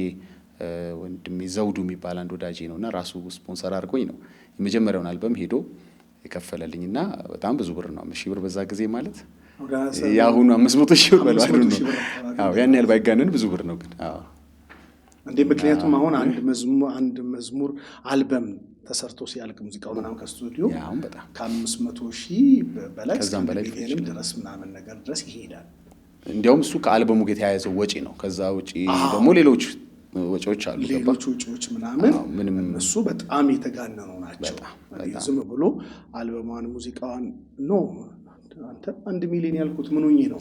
ወንድሜ ዘውዱ የሚባል አንድ ወዳጄ ነውና ራሱ ስፖንሰር አድርጎኝ ነው የመጀመሪያውን አልበም ሄዶ የከፈለልኝና በጣም ብዙ ብር ነው። 5000 ብር በዛ ጊዜ ማለት ያሁኑ 500,000 ብር በለው አይደል ነው። አዎ ያን ያህል ባይጋነን ብዙ ብር ነው ግን እንዴ። ምክንያቱም አሁን አንድ መዝሙር አልበም ተሰርቶ ሲያልቅ ሙዚቃው ምናምን ከስቱዲዮ ከ500,000 በላይ ከዛም በላይ ድረስ ምናምን ነገር ድረስ ይሄዳል። እንዲያውም እሱ ከአልበሙ ጋር የተያያዘው ወጪ ነው። ከዛ ውጪ ደግሞ ሌሎች ወጪዎች አሉ። ሌሎች ወጪዎች ምናምን እሱ በጣም የተጋነኑ ናቸው። ዝም ብሎ አልበሟን ሙዚቃዋን ነው አንተ 1 ሚሊዮን ያልኩት ምንኝ ነው?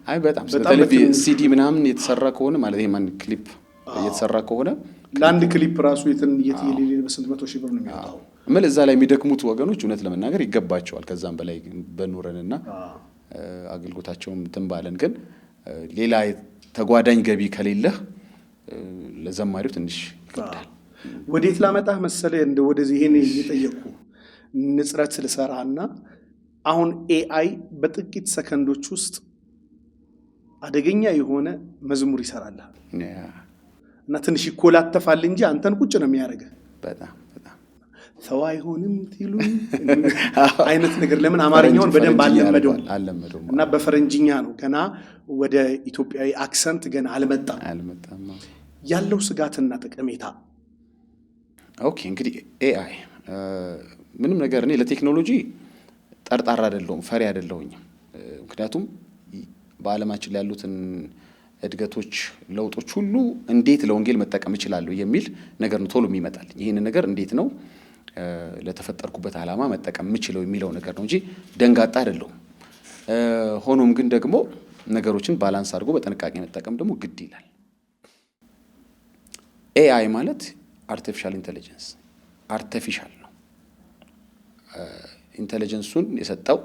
አይ በጣም ስለዚህ ሲዲ ምናምን የተሰራ ከሆነ ማለት ይሄ ማን ክሊፕ የተሰራ ከሆነ ለአንድ ክሊፕ ራሱ የትየሌሌ በስንት መቶ ሺህ ብር ነው የሚያወጣው። ምን እዛ ላይ የሚደክሙት ወገኖች እውነት ለመናገር ይገባቸዋል። ከዛም በላይ በኑረንና አገልግሎታቸውም ትንባለን። ግን ሌላ ተጓዳኝ ገቢ ከሌለህ ለዘማሪው ትንሽ ይከብዳል። ወዴት ላመጣህ መሰለህ እንደ ወደዚህ ይሄን እየጠየቁ ንጽረት ልሰራና አሁን ኤአይ በጥቂት ሰከንዶች ውስጥ አደገኛ የሆነ መዝሙር ይሰራል እና ትንሽ ይኮላተፋል እንጂ አንተን ቁጭ ነው የሚያደርገው። በጣም ሰው አይሆንም ትሉ አይነት ነገር ለምን አማርኛውን በደንብ አልለመደው እና በፈረንጅኛ ነው ገና ወደ ኢትዮጵያዊ አክሰንት ገና አልመጣም ያለው ስጋትና ጠቀሜታ። ኦኬ እንግዲህ ኤአይ ምንም ነገር እኔ ለቴክኖሎጂ ጠርጣራ አይደለሁም፣ ፈሪ አይደለሁኝ። ምክንያቱም በዓለማችን ላይ ያሉትን እድገቶች፣ ለውጦች ሁሉ እንዴት ለወንጌል መጠቀም እችላለሁ የሚል ነገር ነው ቶሎ የሚመጣል። ይሄን ነገር እንዴት ነው ለተፈጠርኩበት ዓላማ መጠቀም የምችለው የሚለው ነገር ነው እንጂ ደንጋጣ አይደለሁም። ሆኖም ግን ደግሞ ነገሮችን ባላንስ አድርጎ በጥንቃቄ መጠቀም ደግሞ ግድ ይላል። ኤአይ ማለት አርቲፊሻል ኢንቴሊጀንስ አርቲፊሻል ነው። ኢንቴሊጀንሱን የሰጠው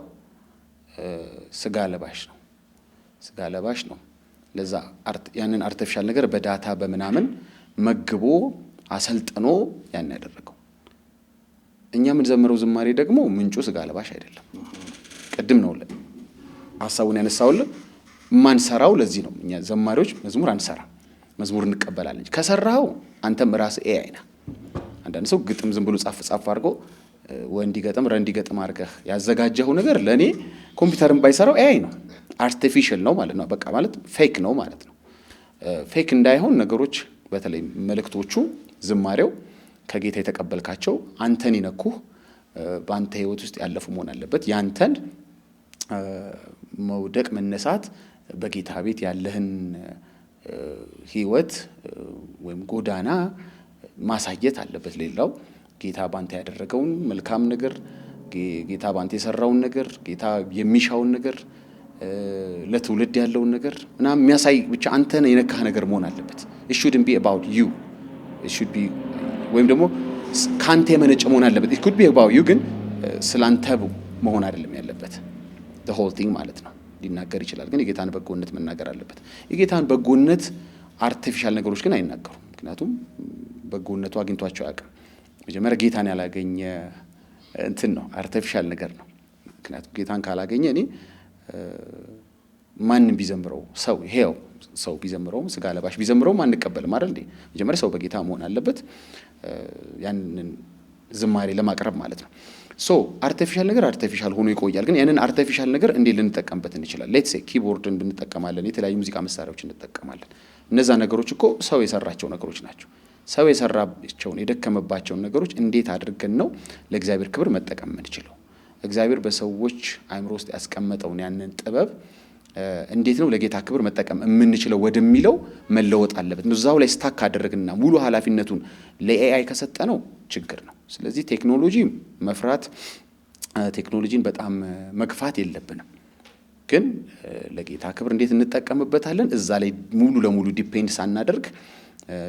ስጋ ለባሽ ነው። ለዛ ያንን አርቲፊሻል ነገር በዳታ በምናምን መግቦ አሰልጥኖ ያን ያደረገው። እኛ ምን ዘመረው ዝማሬ ደግሞ ምንጩ ስጋ ለባሽ አይደለም። ቅድም ነው ሐሳቡን ያነሳውልን ማንሰራው ለዚህ ነው። እኛ ዘማሪዎች መዝሙር አንሰራ፣ መዝሙር እንቀበላለን። ከሰራው አንተም ራስ ኤአይ ነህ። አንዳንድ ሰው ግጥም ዝም ብሎ ጻፍ አድርጎ ወንዲ ገጥም ረንዲ ገጥም አድርገህ ያዘጋጀው ነገር ለኔ ኮምፒውተርን ባይሰራው ኤአይ ነው፣ አርቲፊሻል ነው ማለት ነው። በቃ ማለት ፌክ ነው ማለት ነው። ፌክ እንዳይሆን ነገሮች በተለይ መልእክቶቹ ዝማሬው ከጌታ የተቀበልካቸው አንተን ይነኩህ በአንተ ህይወት ውስጥ ያለፉ መሆን አለበት። ያንተን መውደቅ መነሳት በጌታ ቤት ያለህን ህይወት ወይም ጎዳና ማሳየት አለበት። ሌላው ጌታ ባንተ ያደረገውን መልካም ነገር፣ ጌታ ባንተ የሰራውን ነገር፣ ጌታ የሚሻውን ነገር፣ ለትውልድ ያለውን ነገር ምናምን የሚያሳይ ብቻ አንተን የነካህ ነገር መሆን አለበት። it shouldn't be about you, it should be ወይም ደግሞ ካንተ የመነጨ መሆን አለበት። it could be about you ግን ስላንተ መሆን አይደለም ያለበት። the whole thing ማለት ነው። ሊናገር ይችላል ግን የጌታን በጎነት መናገር አለበት። የጌታን በጎነት አርቲፊሻል ነገሮች ግን አይናገሩም። ምክንያቱም በጎነቱ አግኝቷቸው አያውቅም። መጀመሪያ ጌታን ያላገኘ እንትን ነው፣ አርቲፊሻል ነገር ነው። ምክንያቱም ጌታን ካላገኘ እኔ ማንም ቢዘምረው ሰው ቢዘምረው ስጋ ለባሽ ቢዘምረው አንቀበልም አይደል እንዴ? መጀመሪያ ሰው በጌታ መሆን አለበት ያንን ዝማሬ ለማቅረብ ማለት ነው። ሶ አርቲፊሻል ነገር አርቲፊሻል ሆኖ ይቆያል። ግን ያንን አርቲፊሻል ነገር እንዴት ልንጠቀምበት እንችላለን? ሌትስ ሴ ኪቦርድን ብንጠቀማለን፣ የተለያዩ ሙዚቃ መሳሪያዎችን እንጠቀማለን። እነዛ ነገሮች እኮ ሰው የሰራቸው ነገሮች ናቸው። ሰው የሰራቸውን የደከመባቸውን ነገሮች እንዴት አድርገን ነው ለእግዚአብሔር ክብር መጠቀም የምንችለው? እግዚአብሔር በሰዎች አእምሮ ውስጥ ያስቀመጠውን ያንን ጥበብ እንዴት ነው ለጌታ ክብር መጠቀም የምንችለው ወደሚለው መለወጥ አለበት። እዛው ላይ ስታክ አደረግና ሙሉ ኃላፊነቱን ለኤአይ ከሰጠነው ችግር ነው። ስለዚህ ቴክኖሎጂ መፍራት፣ ቴክኖሎጂን በጣም መግፋት የለብንም። ግን ለጌታ ክብር እንዴት እንጠቀምበታለን እዛ ላይ ሙሉ ለሙሉ ዲፔንድ ሳናደርግ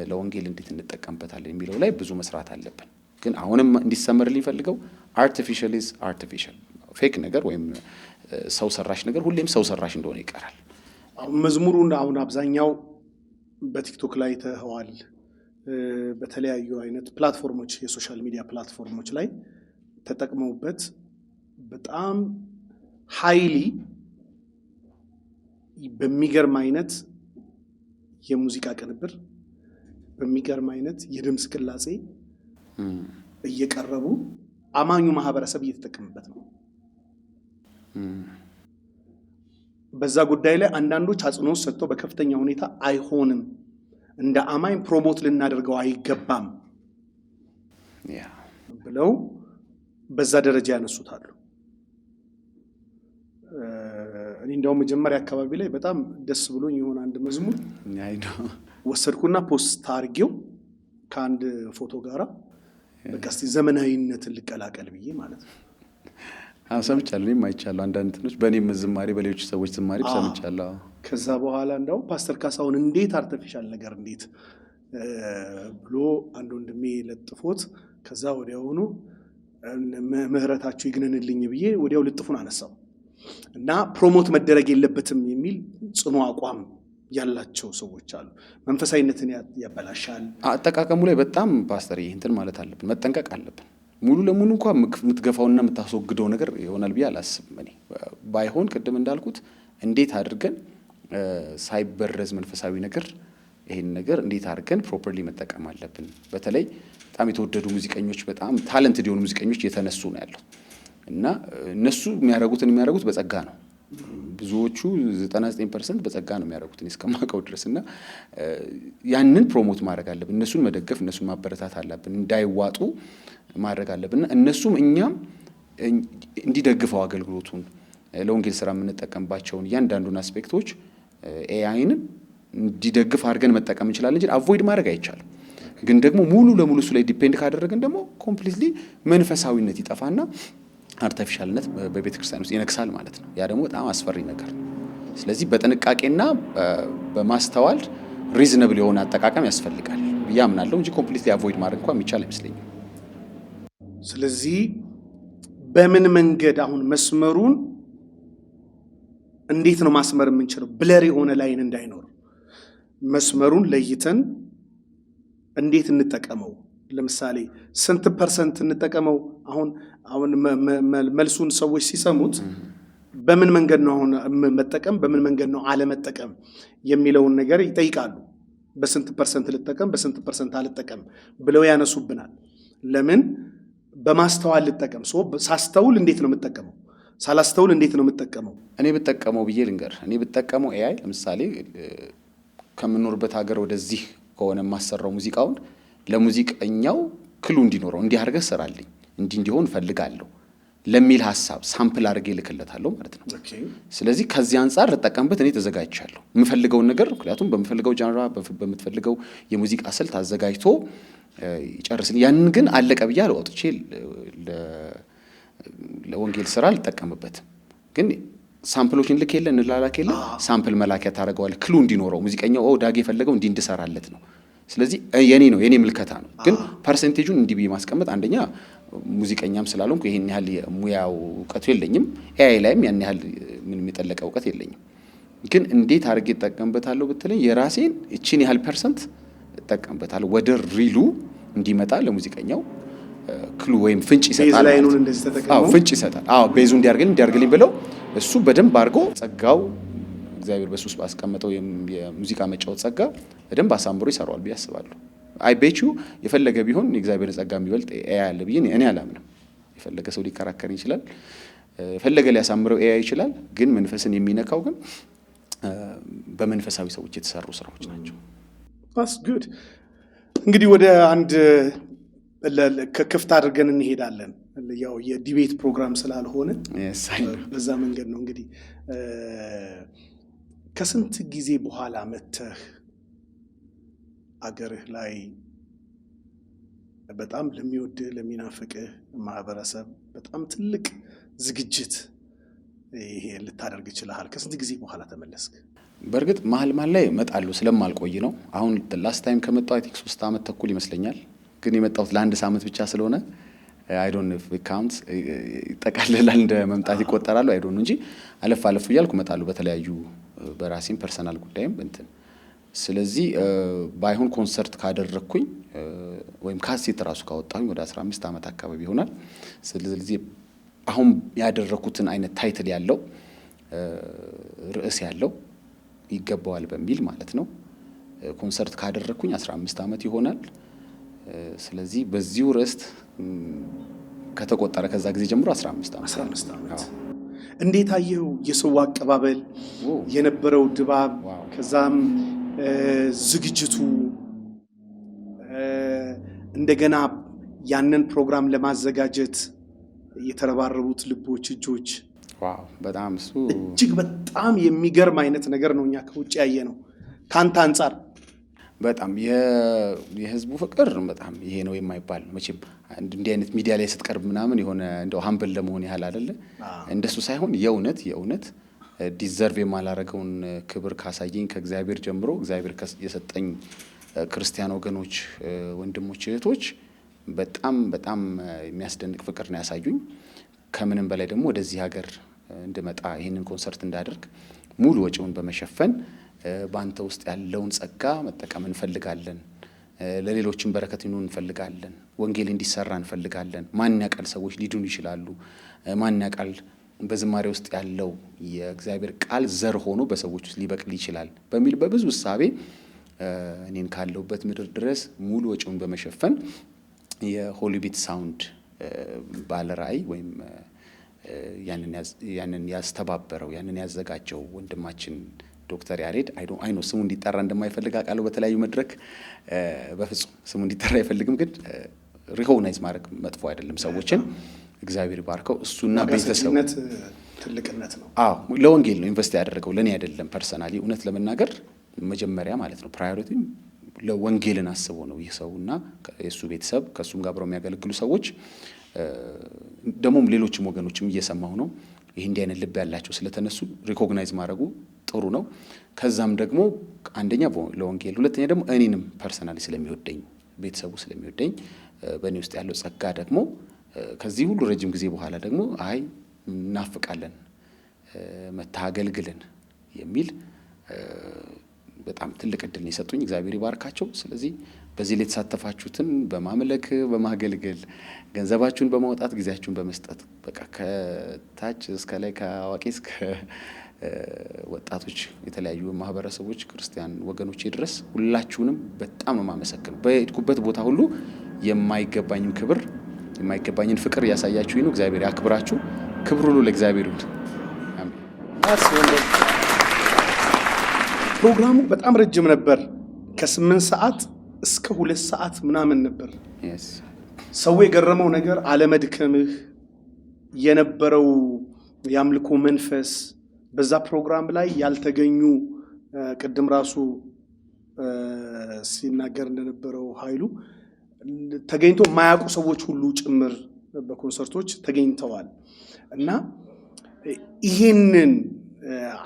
ለወንጌል እንዴት እንጠቀምበታለን የሚለው ላይ ብዙ መስራት አለብን። ግን አሁንም እንዲሰመርልኝ ፈልገው አርቲፊሻል ኢዝ አርቲፊሻል። ፌክ ነገር ወይም ሰው ሰራሽ ነገር ሁሌም ሰው ሰራሽ እንደሆነ ይቀራል። መዝሙሩን አሁን አብዛኛው በቲክቶክ ላይ ተህዋል፣ በተለያዩ አይነት ፕላትፎርሞች የሶሻል ሚዲያ ፕላትፎርሞች ላይ ተጠቅመውበት በጣም ሃይሊ በሚገርም አይነት የሙዚቃ ቅንብር በሚገርም አይነት የድምፅ ቅላጼ እየቀረቡ አማኙ ማህበረሰብ እየተጠቀመበት ነው። በዛ ጉዳይ ላይ አንዳንዶች አጽንኦት ሰጥተው በከፍተኛ ሁኔታ አይሆንም፣ እንደ አማኝ ፕሮሞት ልናደርገው አይገባም ብለው በዛ ደረጃ ያነሱታሉ። እኔ እንደውም መጀመሪያ አካባቢ ላይ በጣም ደስ ብሎኝ የሆነ አንድ መዝሙር ወሰድኩና ፖስት አድርጌው ከአንድ ፎቶ ጋራ በቃ እስቲ ዘመናዊነትን ልቀላቀል ብዬ ማለት ነው። ሰምቻለሁ፣ እኔም አይቻለሁ። አንዳንድ እንትኖች በእኔም ዝማሬ በሌሎች ሰዎች ዝማሬ ሰምቻለሁ። ከዛ በኋላ እንደው ፓስተር ካሳሁን እንዴት አርቲፊሻል ነገር እንዴት ብሎ አንድ ወንድሜ ለጥፎት ከዛ ወዲያውኑ ምህረታችሁ ይግነንልኝ ብዬ ወዲያው ልጥፉን አነሳው እና ፕሮሞት መደረግ የለበትም የሚል ጽኑ አቋም ያላቸው ሰዎች አሉ። መንፈሳዊነትን ያበላሻል። አጠቃቀሙ ላይ በጣም ፓስተር እንትን ማለት አለብን፣ መጠንቀቅ አለብን። ሙሉ ለሙሉ እንኳን የምትገፋውና የምታስወግደው ነገር ይሆናል ብዬ አላስብም። እኔ ባይሆን ቅድም እንዳልኩት እንዴት አድርገን ሳይበረዝ መንፈሳዊ ነገር ይሄን ነገር እንዴት አድርገን ፕሮፐርሊ መጠቀም አለብን። በተለይ በጣም የተወደዱ ሙዚቀኞች፣ በጣም ታለንትድ የሆኑ ሙዚቀኞች እየተነሱ ነው ያለው እና እነሱ የሚያደርጉት በጸጋ ነው። ብዙዎቹ 99% በጸጋ ነው የሚያደርጉት እስከማውቀው ድረስ እና ያንን ፕሮሞት ማድረግ አለብን። እነሱን መደገፍ፣ እነሱን ማበረታት አለብን። እንዳይዋጡ ማድረግ አለብንና እነሱም እኛም እንዲደግፈው አገልግሎቱን ለወንጌል ስራ የምንጠቀምባቸውን እያንዳንዱን አስፔክቶች ኤአይንን እንዲደግፍ አድርገን መጠቀም እንችላለን እንጂ አቮይድ ማድረግ አይቻልም። ግን ደግሞ ሙሉ ለሙሉ እሱ ላይ ዲፔንድ ካደረግን ደግሞ ኮምፕሊትሊ መንፈሳዊነት ይጠፋና አርቲፊሻልነት በቤተ ክርስቲያን ውስጥ ይነግሳል ማለት ነው። ያ ደግሞ በጣም አስፈሪ ነገር ነው። ስለዚህ በጥንቃቄና በማስተዋል ሪዝነብል የሆነ አጠቃቀም ያስፈልጋል ብዬ አምናለሁ እንጂ ኮምፕሊትሊ አቮይድ ማድረግ እንኳን የሚቻል አይመስለኝም። ስለዚህ በምን መንገድ አሁን መስመሩን እንዴት ነው ማስመር የምንችለው? ብለር የሆነ ላይን እንዳይኖር መስመሩን ለይተን እንዴት እንጠቀመው? ለምሳሌ ስንት ፐርሰንት እንጠቀመው? አሁን መልሱን ሰዎች ሲሰሙት በምን መንገድ ነው አሁን መጠቀም፣ በምን መንገድ ነው አለመጠቀም የሚለውን ነገር ይጠይቃሉ። በስንት ፐርሰንት ልጠቀም፣ በስንት ፐርሰንት አልጠቀም ብለው ያነሱብናል። ለምን በማስተዋል ልጠቀም? ሳስተውል እንዴት ነው የምጠቀመው? ሳላስተውል እንዴት ነው የምጠቀመው? እኔ ብጠቀመው ብዬ ልንገር። እኔ ብጠቀመው ኤአይ ለምሳሌ ከምኖርበት ሀገር ወደዚህ ከሆነ የማሰራው ሙዚቃውን ለሙዚቀኛው ክሉ እንዲኖረው እንዲህ አድርገህ ስራልኝ፣ እንዲህ እንዲሆን ፈልጋለሁ ለሚል ሐሳብ ሳምፕል አድርጌ ልክለታለሁ ማለት ነው። ስለዚህ ከዚህ አንጻር ልጠቀምበት እኔ ተዘጋጅቻለሁ የምፈልገውን ነገር። ምክንያቱም በምፈልገው ጃንራ በምትፈልገው የሙዚቃ ስልት አዘጋጅቶ ይጨርስልኝ። ያንን ግን አለቀ ብዬ አውጥቼ ለወንጌል ስራ ልጠቀምበትም። ግን ሳምፕሎችን ልክ የለ እንላላክ የለ ሳምፕል መላኪያ ታደርገዋለህ ክሉ እንዲኖረው ሙዚቀኛው ዳግ የፈለገው እንዲህ እንድሰራለት ነው። ስለዚህ የኔ ነው የኔ ምልከታ ነው። ግን ፐርሰንቴጁን እንዲህ ብዬ ማስቀመጥ አንደኛ ሙዚቀኛም ስላልሆንኩ ይሄን ያህል የሙያው እውቀቱ የለኝም። ኤአይ ላይም ያን ያህል ምንም የጠለቀ እውቀት የለኝም። ግን እንዴት አድርጌ እጠቀምበታለሁ ብትለኝ የራሴን እቺን ያህል ፐርሰንት እጠቀምበታለሁ ወደ ሪሉ እንዲመጣ ለሙዚቀኛው ክሉ ወይም ፍንጭ ይሰጣል። ፍንጭ ይሰጣል። ቤዙ እንዲያርግልኝ ብለው እሱ በደንብ አድርጎ ጸጋው እግዚአብሔር በሱ ውስጥ ባስቀመጠው የሙዚቃ መጫወት ጸጋ በደንብ አሳምሮ ይሰራዋል ብዬ አስባለሁ። አይ ቤቹ የፈለገ ቢሆን የእግዚአብሔር ጸጋ የሚበልጥ ኤአይ አለ ብዬ እኔ አላምንም። የፈለገ ሰው ሊከራከር ይችላል፣ የፈለገ ሊያሳምረው ኤአይ ይችላል። ግን መንፈስን የሚነካው ግን በመንፈሳዊ ሰዎች የተሰሩ ስራዎች ናቸው። that's good። እንግዲህ ወደ አንድ ከክፍት አድርገን እንሄዳለን። ያው የዲቤት ፕሮግራም ስላልሆነ በዛ መንገድ ነው። እንግዲህ ከስንት ጊዜ በኋላ መተህ አገርህ ላይ በጣም ለሚወድህ ለሚናፍቅህ ማህበረሰብ በጣም ትልቅ ዝግጅት ይሄ ልታደርግ ይችላል? ከስንት ጊዜ በኋላ ተመለስክ? በእርግጥ መሀል ላይ እመጣለሁ ስለማልቆይ ነው። አሁን ላስት ታይም ከመጣሁ አይ ቲንክ 3 ዓመት ተኩል ይመስለኛል። ግን የመጣሁት ለአንድ ሳምንት ብቻ ስለሆነ አይ ዶንት ኖ ኢፍ ኢት ካውንትስ ጠቃልላል እንደ መምጣት ይቆጠራሉ አይ ዶንት ኖ እንጂ አለፍ እያልኩ እመጣለሁ በተለያዩ በራሴም ፐርሰናል ጉዳይም እንትን። ስለዚህ ባይሆን ኮንሰርት ካደረኩኝ ወይም ካሴት ራሱ ካወጣሁኝ ወደ 15 ዓመት አካባቢ ይሆናል። ስለዚህ አሁን ያደረኩትን አይነት ታይትል ያለው ርዕስ ያለው ይገባዋል በሚል ማለት ነው ኮንሰርት ካደረኩኝ 15 ዓመት ይሆናል። ስለዚህ በዚሁ ርዕስ ከተቆጠረ ከዛ ጊዜ ጀምሮ 15 ዓመት። እንዴት አየው የሰው አቀባበል የነበረው ድባብ? ከዛም ዝግጅቱ እንደገና ያንን ፕሮግራም ለማዘጋጀት የተረባረቡት ልቦች፣ እጆች በጣም እሱ እጅግ በጣም የሚገርም አይነት ነገር ነው። እኛ ከውጭ ያየ ነው። ካንተ አንጻር በጣም የህዝቡ ፍቅር በጣም ይሄ ነው የማይባል መቼም እንዲህ አይነት ሚዲያ ላይ ስትቀርብ ምናምን የሆነ እንደው ሃምብል ለመሆን ያህል አይደለ እንደሱ ሳይሆን የእውነት ዲዘርቭ የማላረገውን ክብር ካሳየኝ ከእግዚአብሔር ጀምሮ እግዚአብሔር የሰጠኝ ክርስቲያን ወገኖች፣ ወንድሞች፣ እህቶች በጣም የሚያስደንቅ ፍቅር ነው ያሳዩኝ። ከምንም በላይ ደግሞ ወደዚህ ሀገር እንድመጣ ይህንን ኮንሰርት እንዳደርግ ሙሉ ወጪውን በመሸፈን በአንተ ውስጥ ያለውን ጸጋ መጠቀም እንፈልጋለን፣ ለሌሎችም በረከት ይሁን እንፈልጋለን፣ ወንጌል እንዲሰራ እንፈልጋለን፣ ማን ያውቃል ሰዎች ሊድኑ ይችላሉ፣ ማን ያውቃል በዝማሬ ውስጥ ያለው የእግዚአብሔር ቃል ዘር ሆኖ በሰዎች ውስጥ ሊበቅል ይችላል በሚል በብዙ እሳቤ እኔን ካለሁበት ምድር ድረስ ሙሉ ወጪውን በመሸፈን የሆሊ ቤት ሳውንድ ባለራዕይ ወይም ያንን ያስተባበረው ያንን ያዘጋጀው ወንድማችን ዶክተር ያሬድ አይኖ ስሙ እንዲጠራ እንደማይፈልግ አውቃለሁ። በተለያዩ መድረክ በፍጹም ስሙ እንዲጠራ አይፈልግም። ግን ሪኮግናይዝ ማድረግ መጥፎ አይደለም። ሰዎችን እግዚአብሔር ባርከው እሱና ቤተሰቡ ትልቅነት ነው። ለወንጌል ነው ኢንቨስት ያደረገው ለኔ አይደለም። ፐርሰናሊ እውነት ለመናገር መጀመሪያ ማለት ነው ፕራዮሪቲ ለወንጌልን አስቦ ነው ይህ ሰውና የሱ ቤተሰብ ከሱም ጋር አብረው የሚያገለግሉ ሰዎች ደግሞም ሌሎችም ወገኖችም እየሰማሁ ነው ይሄ እንዲህ አይነት ልብ ያላቸው ስለተነሱ ሪኮግናይዝ ማድረጉ ጥሩ ነው። ከዛም ደግሞ አንደኛ ለወንጌል፣ ሁለተኛ ደግሞ እኔንም ፐርሰናሊ ስለሚወደኝ ቤተሰቡ ስለሚወደኝ በእኔ ውስጥ ያለው ጸጋ ደግሞ ከዚህ ሁሉ ረጅም ጊዜ በኋላ ደግሞ አይ እናፍቃለን መታገልግልን የሚል በጣም ትልቅ እድል ነው የሰጡኝ። እግዚአብሔር ይባርካቸው። ስለዚህ በዚህ ላይ የተሳተፋችሁትን በማምለክ በማገልገል ገንዘባችሁን በማውጣት ጊዜያችሁን በመስጠት በቃ ከታች እስከ ላይ ከአዋቂ እስከ ወጣቶች የተለያዩ ማህበረሰቦች ክርስቲያን ወገኖቼ ድረስ ሁላችሁንም በጣም ነው የማመሰግነው። በሄድኩበት ቦታ ሁሉ የማይገባኝን ክብር የማይገባኝን ፍቅር ያሳያችሁኝ ነው። እግዚአብሔር ያክብራችሁ። ክብር ሁሉ ለእግዚአብሔር ይሁን። ፕሮግራሙ በጣም ረጅም ነበር። ከ8 ሰዓት እስከ 2 ሰዓት ምናምን ነበር። ሰው የገረመው ነገር አለመድከምህ የነበረው የአምልኮ መንፈስ በዛ ፕሮግራም ላይ ያልተገኙ ቅድም ራሱ ሲናገር እንደነበረው ኃይሉ ተገኝቶ የማያውቁ ሰዎች ሁሉ ጭምር በኮንሰርቶች ተገኝተዋል እና ይህንን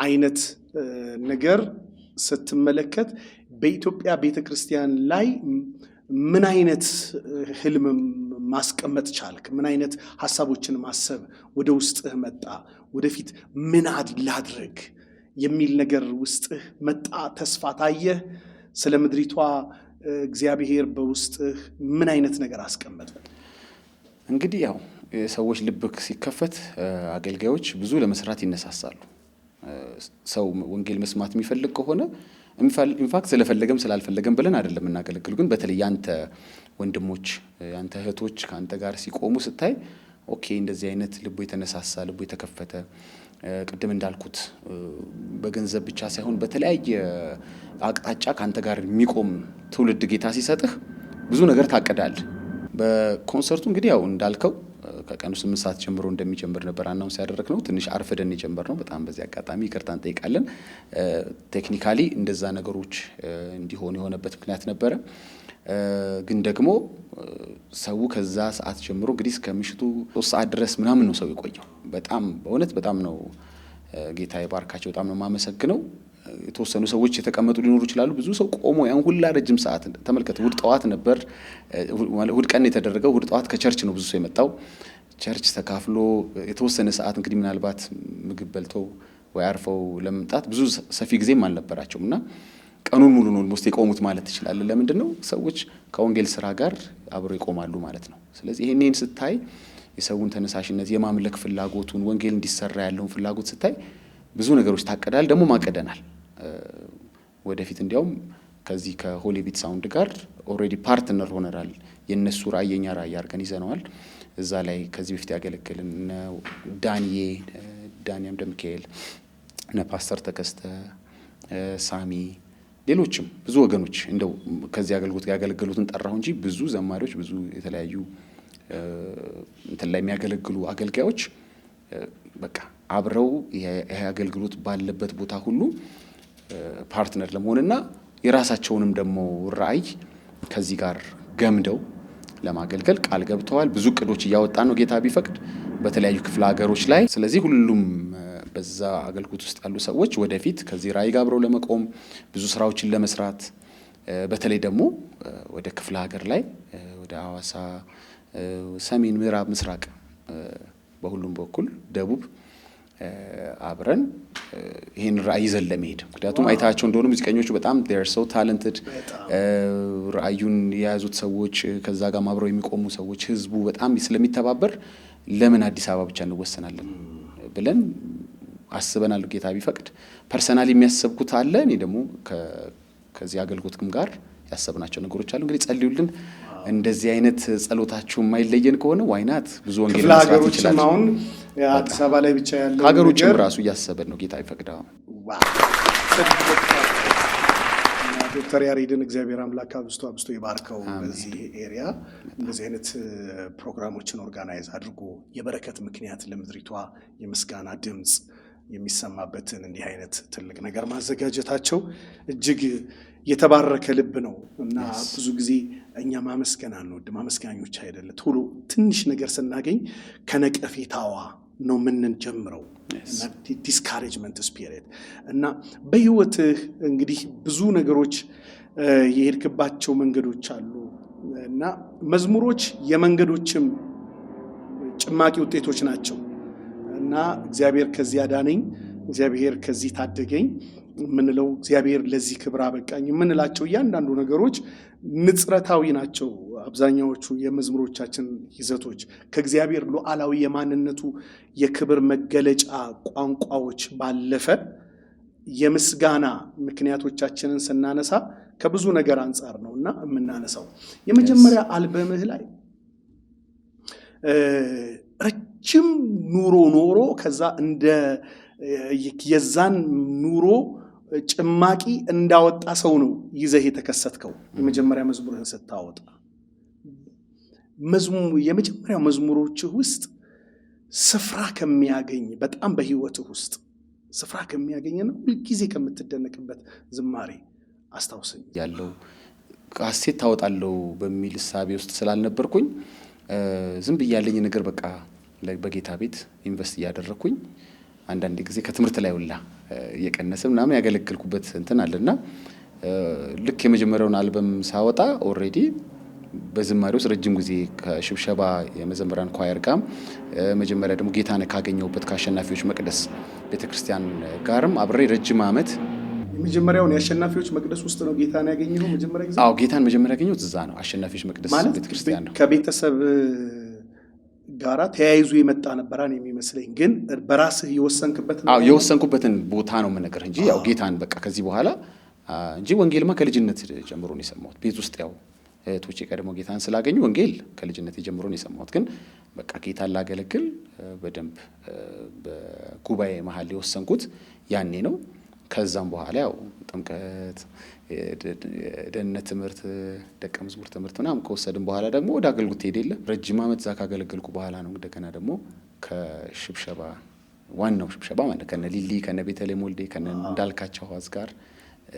አይነት ነገር ስትመለከት በኢትዮጵያ ቤተክርስቲያን ላይ ምን አይነት ህልም ማስቀመጥ ቻልክ? ምን አይነት ሐሳቦችን ማሰብ ወደ ውስጥህ መጣ? ወደፊት ምን ላድርግ የሚል ነገር ውስጥህ መጣ? ተስፋ ታየህ? ስለ ምድሪቷ እግዚአብሔር በውስጥህ ምን አይነት ነገር አስቀመጠ? እንግዲህ ያው ሰዎች ልብ ሲከፈት አገልጋዮች ብዙ ለመስራት ይነሳሳሉ። ሰው ወንጌል መስማት የሚፈልግ ከሆነ ኢንፋክት ስለፈለገም ስላልፈለገም ብለን አይደለም እናገለግሉ። ግን በተለይ ያንተ ወንድሞች ያንተ እህቶች ካንተ ጋር ሲቆሙ ስታይ ኦኬ እንደዚህ አይነት ልቡ የተነሳሳ ልቡ የተከፈተ ቅድም እንዳልኩት በገንዘብ ብቻ ሳይሆን በተለያየ አቅጣጫ ካንተ ጋር የሚቆም ትውልድ ጌታ ሲሰጥህ ብዙ ነገር ታቀዳለህ። በኮንሰርቱ እንግዲህ ያው እንዳልከው ከቀኑ 8 ሰዓት ጀምሮ እንደሚጀምር ነበር አናውንስ ያደረግነው። ትንሽ አርፍደን የጀመርነው በጣም በዚህ አጋጣሚ ይቅርታ እንጠይቃለን። ቴክኒካሊ እንደዛ ነገሮች እንዲሆኑ የሆነበት ምክንያት ነበረ። ግን ደግሞ ሰው ከዛ ሰዓት ጀምሮ እንግዲህ እስከ ምሽቱ 3 ሰዓት ድረስ ምናምን ነው ሰው የቆየው። በጣም በእውነት በጣም ነው ጌታ ይባርካቸው። በጣም ነው የማመሰግነው። የተወሰኑ ሰዎች የተቀመጡ ሊኖሩ ይችላሉ። ብዙ ሰው ቆሞ ያን ሁላ ረጅም ሰዓት ተመልከተ። እሑድ ጠዋት ነበር፣ እሑድ ቀን የተደረገው። እሑድ ጠዋት ከቸርች ነው ብዙ ሰው የመጣው። ቸርች ተካፍሎ የተወሰነ ሰዓት እንግዲህ ምናልባት ምግብ በልተው ወይ አርፈው ለመምጣት ብዙ ሰፊ ጊዜም አልነበራቸውም እና ቀኑን ሙሉ ነው ኦልሞስት የቆሙት ማለት ትችላለህ። ለምንድን ነው? ሰዎች ከወንጌል ስራ ጋር አብረው ይቆማሉ ማለት ነው። ስለዚህ ይሄንን ስታይ የሰውን ተነሳሽነት፣ የማምለክ ፍላጎቱን፣ ወንጌል እንዲሰራ ያለውን ፍላጎት ስታይ ብዙ ነገሮች ታቀዳል። ደግሞ ማቀደናል። ወደፊት እንዲያውም ከዚህ ከሆሊቪድ ሳውንድ ጋር ኦልሬዲ ፓርትነር ሆነናል። የነሱ ራእይ የኛ ራእይ አድርገን ይዘነዋል። እዛ ላይ ከዚህ በፊት ያገለገልን ዳንያም ደምካኤል፣ ፓስተር ተከስተ፣ ሳሚ፣ ሌሎችም ብዙ ወገኖች እንደው ከዚህ አገልግሎት ጋር ያገለገሉትን ጠራሁ እንጂ ብዙ ዘማሪዎች፣ ብዙ የተለያዩ እንትን ላይ የሚያገለግሉ አገልጋዮች በቃ አብረው ይሄ አገልግሎት ባለበት ቦታ ሁሉ ፓርትነር ለመሆንና የራሳቸውንም ደግሞ ራእይ ከዚህ ጋር ገምደው ለማገልገል ቃል ገብተዋል። ብዙ እቅዶች እያወጣን ነው ጌታ ቢፈቅድ በተለያዩ ክፍለ ሀገሮች ላይ። ስለዚህ ሁሉም በዛ አገልግሎት ውስጥ ያሉ ሰዎች ወደፊት ከዚህ ራእይ ጋር አብረው ለመቆም ብዙ ስራዎችን ለመስራት በተለይ ደግሞ ወደ ክፍለ ሀገር ላይ ወደ ሐዋሳ፣ ሰሜን፣ ምዕራብ፣ ምስራቅ በሁሉም በኩል ደቡብ አብረን ይሄን ራእይ ይዘን ለመሄድ ምክንያቱም አይታቸው እንደሆነ ሙዚቀኞቹ በጣም they are so talented ራእዩን የያዙት ሰዎች ከዛ ጋር አብረው የሚቆሙ ሰዎች ህዝቡ በጣም ስለሚተባበር ለምን አዲስ አበባ ብቻ እንወሰናለን ብለን አስበናል። ጌታ ቢፈቅድ ፐርሰናሊ የሚያሰብኩት አለ። እኔ ደግሞ ከዚህ አገልግሎትም ጋር ያሰብናቸው ነገሮች አሉ። እንግዲህ ጸልዩልን። እንደዚህ አይነት ጸሎታችሁ የማይለየን ከሆነ ዋይናት ብዙ ወንጌል መስራት ይችላል። አሁን አዲስ አበባ ላይ ብቻ ያለው ሀገሮችም ራሱ እያሰበን ነው ጌታ ይፈቅዳው። ዶክተር ያሬድን እግዚአብሔር አምላክ አብስቶ ይባርከው። በዚህ ኤሪያ እንደዚህ አይነት ፕሮግራሞችን ኦርጋናይዝ አድርጎ የበረከት ምክንያት ለምድሪቷ የምስጋና ድምጽ የሚሰማበትን እንዲህ አይነት ትልቅ ነገር ማዘጋጀታቸው እጅግ የተባረከ ልብ ነው እና ብዙ ጊዜ እኛ ማመስገን አንወድም፣ ማመስገኞች አይደለም። ቶሎ ትንሽ ነገር ስናገኝ ከነቀፌታዋ ነው የምንጀምረው። ዲስካሬጅመንት ስፒሪት እና በህይወትህ እንግዲህ ብዙ ነገሮች የሄድክባቸው መንገዶች አሉ እና መዝሙሮች የመንገዶችም ጭማቂ ውጤቶች ናቸው እና እግዚአብሔር ከዚህ አዳነኝ፣ እግዚአብሔር ከዚህ ታደገኝ ምንለው፣ እግዚአብሔር ለዚህ ክብር አበቃኝ ምንላቸው እያንዳንዱ ነገሮች ንጽረታዊ ናቸው። አብዛኛዎቹ የመዝሙሮቻችን ይዘቶች ከእግዚአብሔር ሉዓላዊ የማንነቱ የክብር መገለጫ ቋንቋዎች ባለፈ የምስጋና ምክንያቶቻችንን ስናነሳ ከብዙ ነገር አንጻር ነውና የምናነሳው። የመጀመሪያ አልበምህ ላይ ረጅም ኑሮ ኖሮ ከዛ እንደ የዛን ኑሮ ጭማቂ እንዳወጣ ሰው ነው ይዘህ የተከሰትከው። የመጀመሪያ መዝሙርህን ስታወጣ የመጀመሪያው መዝሙሮችህ ውስጥ ስፍራ ከሚያገኝ በጣም በህይወትህ ውስጥ ስፍራ ከሚያገኝና ሁልጊዜ ከምትደነቅበት ዝማሬ አስታውሰኝ። ያለው ካሴት ታወጣለው በሚል እሳቤ ውስጥ ስላልነበርኩኝ ዝም ብያለኝ ነገር በቃ በጌታ ቤት ኢንቨስት እያደረኩኝ አንዳንድ ጊዜ ከትምህርት ላይ ወላ እየቀነሰ ምናምን ያገለግልኩበት እንትን አለና ልክ የመጀመሪያውን አልበም ሳወጣ ኦሬዲ በዝማሬ ውስጥ ረጅም ጊዜ ከሽብሸባ የመዘምራን ኳየር ጋር መጀመሪያ ደግሞ ጌታን ካገኘሁበት ከአሸናፊዎች መቅደስ ቤተክርስቲያን ጋርም አብሬ ረጅም ዓመት የመጀመሪያውን የአሸናፊዎች መቅደስ ውስጥ ነው ጌታን ያገኘው መጀመሪያ ጊዜ? አዎ ጌታን መጀመሪያ ያገኘሁት እዛ ነው፣ አሸናፊዎች መቅደስ ቤተክርስቲያን ነው። ከቤተሰብ ጋራ ተያይዞ የመጣ ነበራን የሚመስለኝ፣ ግን በራስህ የወሰንክበት ነው? አዎ የወሰንኩበትን ቦታ ነው የምነግር እንጂ ያው ጌታን በቃ ከዚህ በኋላ እንጂ ወንጌልማ ከልጅነት ጀምሮ ነው የሰማሁት። ቤት ውስጥ ያው እህቶቼ ቀድሞ ጌታን ስላገኙ ወንጌል ከልጅነት ጀምሮ ነው የሰማሁት። ግን በቃ ጌታን ላገለግል በደንብ በጉባኤ መሀል የወሰንኩት ያኔ ነው። ከዛም በኋላ ያው ጥምቀት፣ ደህንነት ትምህርት፣ ደቀ መዝሙር ትምህርት ምናምን ከወሰድን በኋላ ደግሞ ወደ አገልግሎት ሄደለ ረጅም ዓመት እዛ ካገለገልኩ በኋላ ነው እንደገና ደግሞ ከሽብሸባ ዋናው ሽብሸባ ማለት ከነ ሊሊ ከነ ቤተልሔም ወልዴ ከነ እንዳልካቸው ሐዋዝ ጋር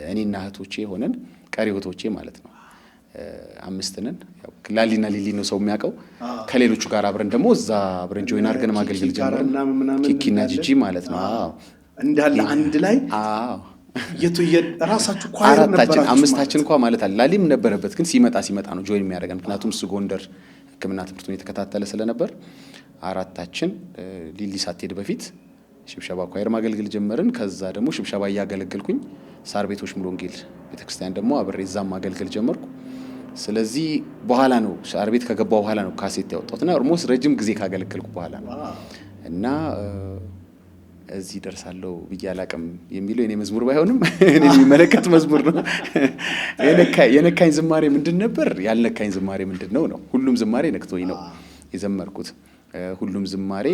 እኔና እህቶቼ ሆነን ቀሪ እህቶቼ ማለት ነው 5 ነን። ያው ላሊና ሊሊ ነው ሰው የሚያውቀው። ከሌሎቹ ጋር አብረን ደግሞ እዛ አብረን ጆይን አድርገን ማገልገል ጀመርን። ኪኪና ጂጂ ማለት ነው። አዎ እንዳለ አንድ ላይ ራሳችሁ ኳየር ነበራችሁ? አምስታችን እንኳን ማለት አለ። ላሊም ነበረበት ግን ሲመጣ ነው ጆይን የሚያደርገን። ምክንያቱም እሱ ጎንደር ሕክምና ትምህርቱን የተከታተለ ስለነበር አራታችን ሊሊ ሳትሄድ በፊት ሽብሸባ ኳየር ማገልገል ጀመርን። ከዛ ደግሞ ሽብሸባ እያገለገልኩኝ ሳር ቤቶች ሙሉ ወንጌል ቤተክርስቲያን ደግሞ አብሬ እዛም ማገልገል ጀመርኩ። ስለዚህ በኋላ ነው ሳር ቤት ከገባው በኋላ ነው ካሴት ያወጣሁትና ኦልሞስት ረጅም ጊዜ ካገለገልኩ በኋላ ነው እና እዚህ ደርሳለሁ ብዬ አላቅም የሚለው የኔ መዝሙር ባይሆንም እኔ የሚመለከት መዝሙር ነው። የነካኝ ዝማሬ ምንድን ነበር? ያልነካኝ ዝማሬ ምንድን ነው? ሁሉም ዝማሬ ነክቶኝ ነው የዘመርኩት። ሁሉም ዝማሬ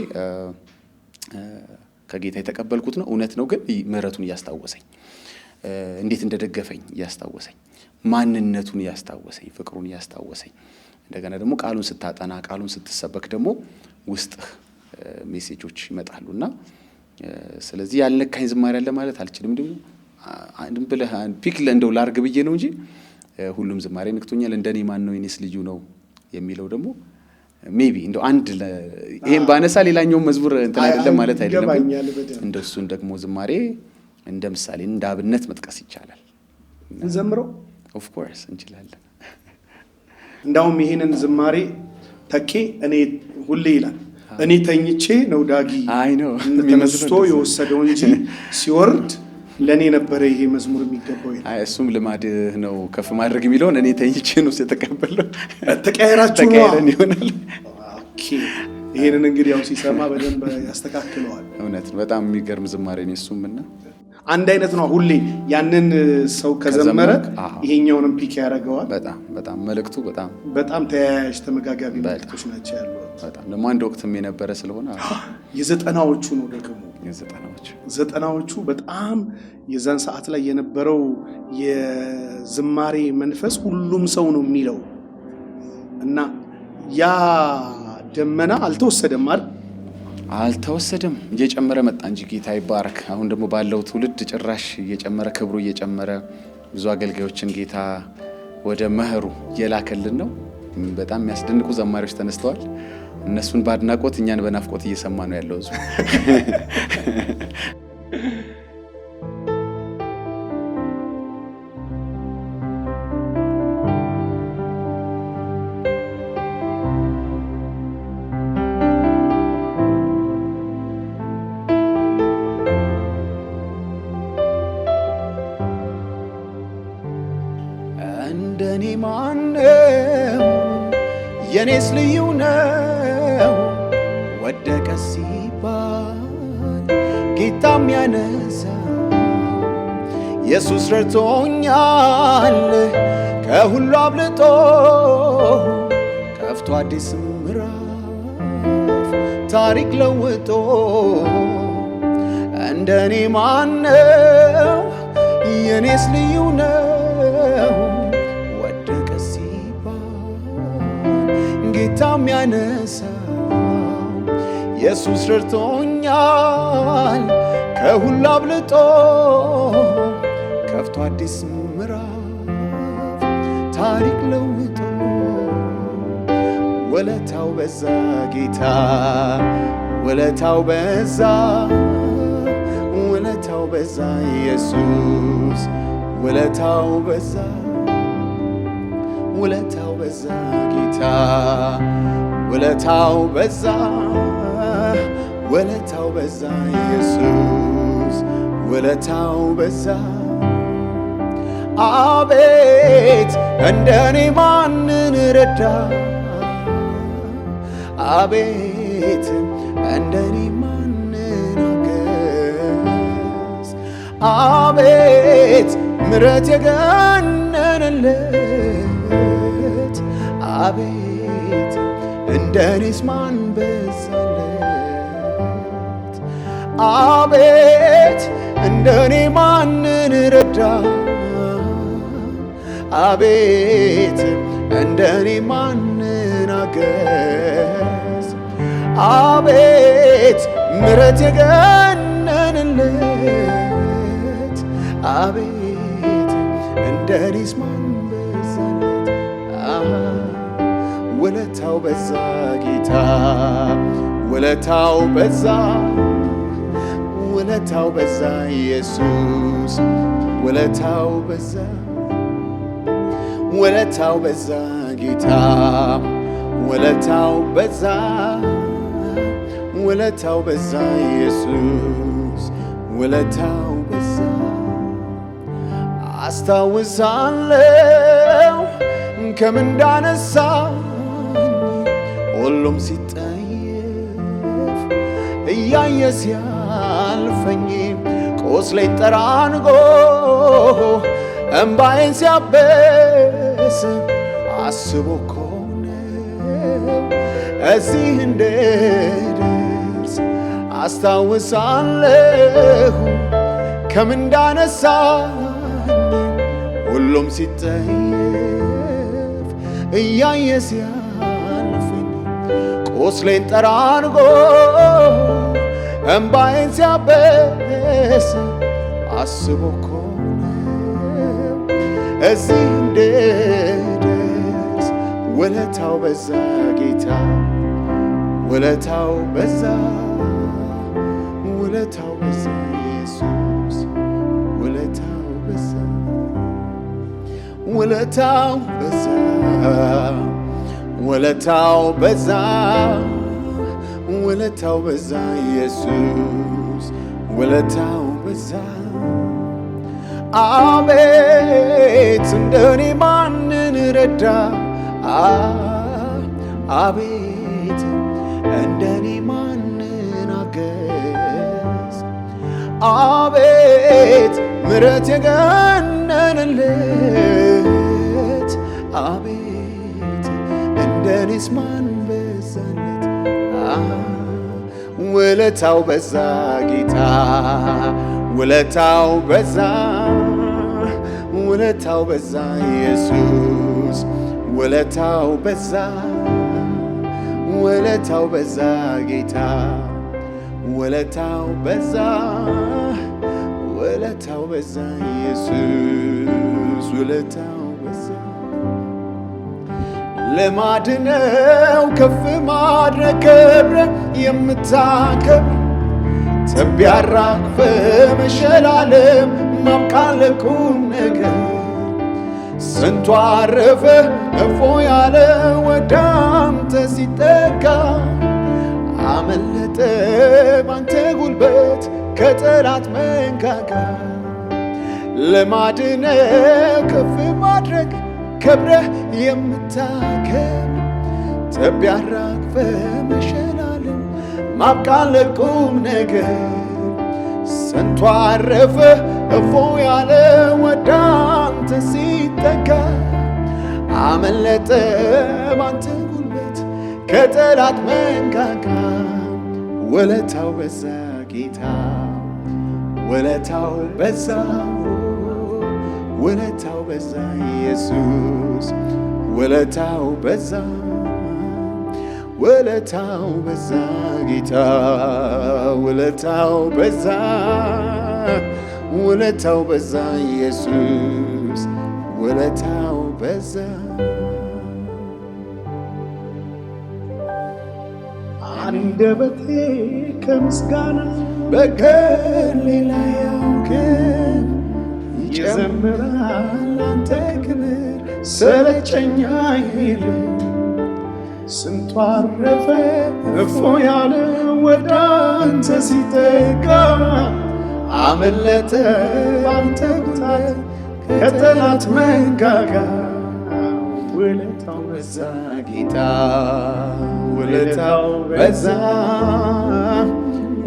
ከጌታ የተቀበልኩት ነው፣ እውነት ነው። ግን ምህረቱን እያስታወሰኝ፣ እንዴት እንደደገፈኝ እያስታወሰኝ፣ ማንነቱን እያስታወሰኝ፣ ፍቅሩን እያስታወሰኝ፣ እንደገና ደግሞ ቃሉን ስታጠና ቃሉን ስትሰበክ ደግሞ ውስጥህ ሜሴጆች ይመጣሉና ስለዚህ ያልነካኝ ዝማሬ አለ ማለት አልችልም። እንደው ብለህ ፒክ እንደው ላርግ ብዬ ነው እንጂ ሁሉም ዝማሬ ነክቶኛል። እንደኔ ማን ነው የኔስ ልዩ ነው የሚለው ደግሞ ሜቢ እንደው አንድ ይሄን ባነሳ ሌላኛው መዝሙር እንትን አይደለም ማለት አይደለም። እንደሱን ደግሞ ዝማሬ እንደ ምሳሌ እንደ አብነት መጥቀስ ይቻላል። እንዘምረው? ኦፍ ኮርስ እንችላለን። እንዳውም ይሄንን ዝማሬ ተኬ እኔ ሁሌ ይላል እኔ ተኝቼ ነው ዳጊ ተነስቶ የወሰደው እንጂ ሲወርድ ለኔ ነበር ይሄ መዝሙር የሚገባው ይላል። እሱም ልማድህ ነው ከፍ ማድረግ የሚለውን እኔ ተኝቼ ነው የተቀበለው። ተቀያይራችሁ ነው ይሆናል። ኦኬ ይሄንን እንግዲህ ያው ሲሰማ በደንብ ያስተካክለዋል። እውነት በጣም የሚገርም ዝማሬ ነው እሱም እና አንድ አይነት ነው። ሁሌ ያንን ሰው ከዘመረ ይሄኛውንም ፒክ ያደርገዋል። በጣም መልእክቱ በጣም ተያያዥ ተመጋጋቢ መልእክቶች ናቸው ያሉት። በጣም ደግሞ አንድ ወቅትም የነበረ ስለሆነ የዘጠናዎቹ ነው ደግሞ ዘጠናዎቹ በጣም የዛን ሰዓት ላይ የነበረው የዝማሬ መንፈስ ሁሉም ሰው ነው የሚለው እና ያ ደመና አልተወሰደም አይደል? አልተወሰደም፣ እየጨመረ መጣ እንጂ ጌታ ይባረክ። አሁን ደግሞ ባለው ትውልድ ጭራሽ እየጨመረ ክብሩ እየጨመረ ብዙ አገልጋዮችን ጌታ ወደ መህሩ እየላከልን ነው። በጣም የሚያስደንቁ ዘማሪዎች ተነስተዋል። እነሱን ባድናቆት እኛን በናፍቆት እየሰማ ነው ያለው እሱ። እንደኔ ማነው የኔስ ልዩ ነው ወደቀ ሲባል ጌታም ያነሳው ኢየሱስ ረድቶኛል ከሁሉ አብልጦ ከፍቶ አዲስ ምዕራፍ ታሪክ ለውጦ እንደኔ ማነው የኔስ ልዩ ነው ጌታም ያነሳው ኢየሱስ ረድቶኛል ከሁሉ አብልጦ ከፍቶ አዲስ ምዕራፍ ታሪክ ለውጦ ውለታው በዛ ጌታ ውለታው በዛ ውለታው በዛ ኢየሱስ ውለታው በዛ ውለታው በዛ ጌታ ውለታው በዛ ውለታው በዛ ኢየሱስ ውለታው በዛ አቤት እንደኔ ማንን ረዳ አቤት እንደኔ ማንን አገዝ አቤት ምሕረት የገነነለት አቤት እንደኔስ ማን በዛለት አቤት እንደኔ ማንን ረዳ አቤት እንደኔ ማንን አገዝ አቤት ምሕረት የገነነለት አቤት እንደኔስ ማን በዛለት ውለታው በዛ ጌታ ውለታው በዛ ውለታው በዛ ኢየሱስ ውለታው በዛ ውለታው በዛ ጌታ ውለታው በዛ ውለታው በዛ ኢየሱስ ውለታው በዛ አስታውሳለሁ ከምን እንዳነሳኝ ሁሉም ሲጠየፍ እያየ ሲያልፈኝ ቁስሌን ጠራንጎ እምባዬን ሲያበስ አስቦ እኮ ነው እዚህ እንድደርስ አስታውሳለሁ ከምን እንዳነሳኝ ሁሉም ሲጠየፍ እያየ ሲያልፈኝ ቁስሌን ጠራርጎ እምባዬን ሲያበስ አስቦ እኮ ነው እዚህ እንድደርስ ውለታው በዛ ጌታ ውለታው በዛ ውለታው በዛ ኢየሱስ ውለታው በዛ ውለታው በዛ ውለታው በዛ ውለታው በዛ ኢየሱስ ውለታው በዛ አቤት እንደኔ ማንን ረዳ አቤት እንደኔ ማንን አገዝ አቤት ምሕረት የገነነለት አቤት እንደኔስ ማን በዛለት ውለታው በዛ ጌታ ውለታው በዛ ውለታው በዛ ኢየሱስ ውለታው በዛ ውለታው በዛ ጌታ ውለታው በዛ ውለታው በዛ ኢየሱስ ውለታው በዛ ልማድነው ከፍ ማድረግ ክብር የምታከብር ትቢያ አራግፈ መሸላለም ማብቃት ለቁም ነገር ስንቱ አረፈ እፎ ያለ ወደ አንተ ሲጠጋ አመለጠ ባንተ ጉልበት ከጠላት መንጋጋ ልማድነው ከፍ ማድረግ ከብረህ የምታከብር ትቢያ አራግፈ መሸላለም ማብቃት ለቁም ነገር ስንቱ አረፈ እፎ ያለ ወደ አንተ ሲጠጋ አመለጠ ባንተ ጉልበት ከጠላት መንጋጋ ውለታው በዛ ጌታ ውለታው በዛ ውለታው በዛ ኢየሱስ ውለታው በዛ ውለታው በዛ ጌታ ውለታው በዛ ውለታው በዛ ኢየሱስ ውለታው በዛ አንደበቴ ከምስጋና በቀር ሌላ ያውቅም ይዘምራል አንተ ክብር ሰለቸኝ አይልም ስንቱ አረፈ እፎ ያለ ወደ አንተ ሲጠጋ አመለጠ ባንተ ጉልበት ከጠላት መንጋጋ ውለታው በዛ ጌታ ውለታው በዛ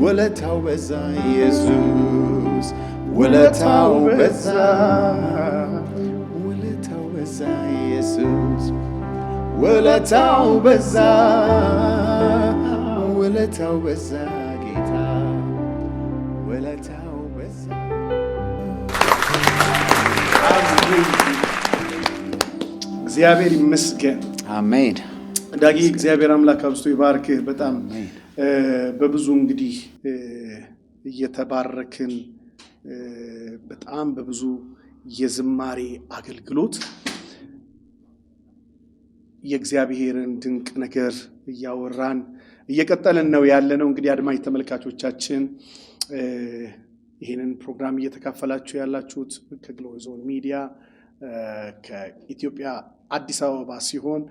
ውለታው በዛ ኢየሱስ ውለታው በዛ ውለታው በዛ ኢየሱስ ውለታው በዛ ውለታው በዛ ጌታ ውለታው በዛ እግዚአብሔር ይመስገን። አሜን። ዳጊ እግዚአብሔር አምላክ አብዝቶ ይባርክህ። በጣም በብዙ እንግዲህ እየተባረክን በጣም በብዙ የዝማሬ አገልግሎት የእግዚአብሔርን ድንቅ ነገር እያወራን እየቀጠልን ነው ያለነው። እንግዲህ አድማጭ ተመልካቾቻችን ይህንን ፕሮግራም እየተካፈላችሁ ያላችሁት ከግሎሪ ዞን ሚዲያ ከኢትዮጵያ አዲስ አበባ ሲሆን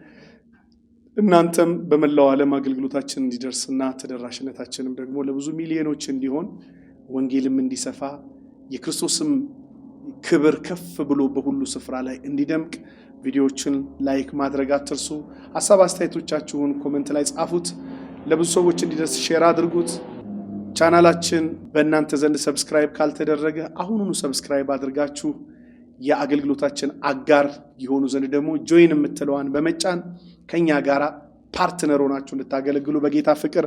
እናንተም በመላው ዓለም አገልግሎታችን እንዲደርስና ተደራሽነታችንም ደግሞ ለብዙ ሚሊዮኖች እንዲሆን ወንጌልም እንዲሰፋ የክርስቶስም ክብር ከፍ ብሎ በሁሉ ስፍራ ላይ እንዲደምቅ ቪዲዮዎችን ላይክ ማድረግ አትርሱ። ሐሳብ አስተያየቶቻችሁን ኮሜንት ላይ ጻፉት። ለብዙ ሰዎች እንዲደርስ ሼር አድርጉት። ቻናላችን በእናንተ ዘንድ ሰብስክራይብ ካልተደረገ አሁኑኑ ሰብስክራይብ አድርጋችሁ የአገልግሎታችን አጋር የሆኑ ዘንድ ደግሞ ጆይን የምትለዋን በመጫን ከኛ ጋራ ፓርትነር ሆናችሁ እንድታገለግሉ በጌታ ፍቅር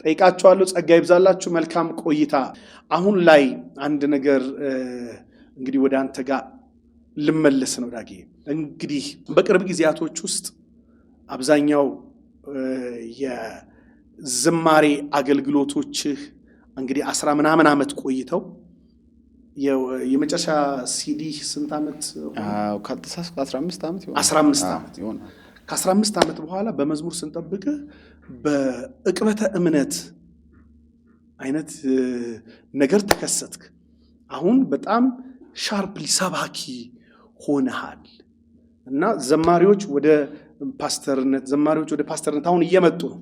ጠይቃችኋለሁ። ጸጋ ይብዛላችሁ። መልካም ቆይታ። አሁን ላይ አንድ ነገር እንግዲህ ወደ አንተ ጋር ልመለስ ነው ዳጊ። እንግዲህ በቅርብ ጊዜያቶች ውስጥ አብዛኛው የዝማሬ አገልግሎቶችህ እንግዲህ 10 ምናምን ዓመት ቆይተው የመጨረሻ ሲዲ ስንት ዓመት? ካልተሳሳትኩ 15 ዓመት ይሆናል። 15 ዓመት ይሆናል። ከ15 ዓመት በኋላ በመዝሙር ስንጠብቅህ በእቅበተ እምነት አይነት ነገር ተከሰትክ። አሁን በጣም ሻርፕሊ ሰባኪ ሆነሃል እና ዘማሪዎች ወደ ፓስተርነት አሁን እየመጡ ነው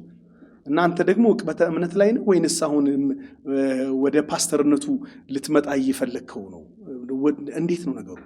እና አንተ ደግሞ እቅበተ እምነት ላይ ነው ወይንስ አሁን ወደ ፓስተርነቱ ልትመጣ እየፈለግከው ነው? እንዴት ነው ነገሩ?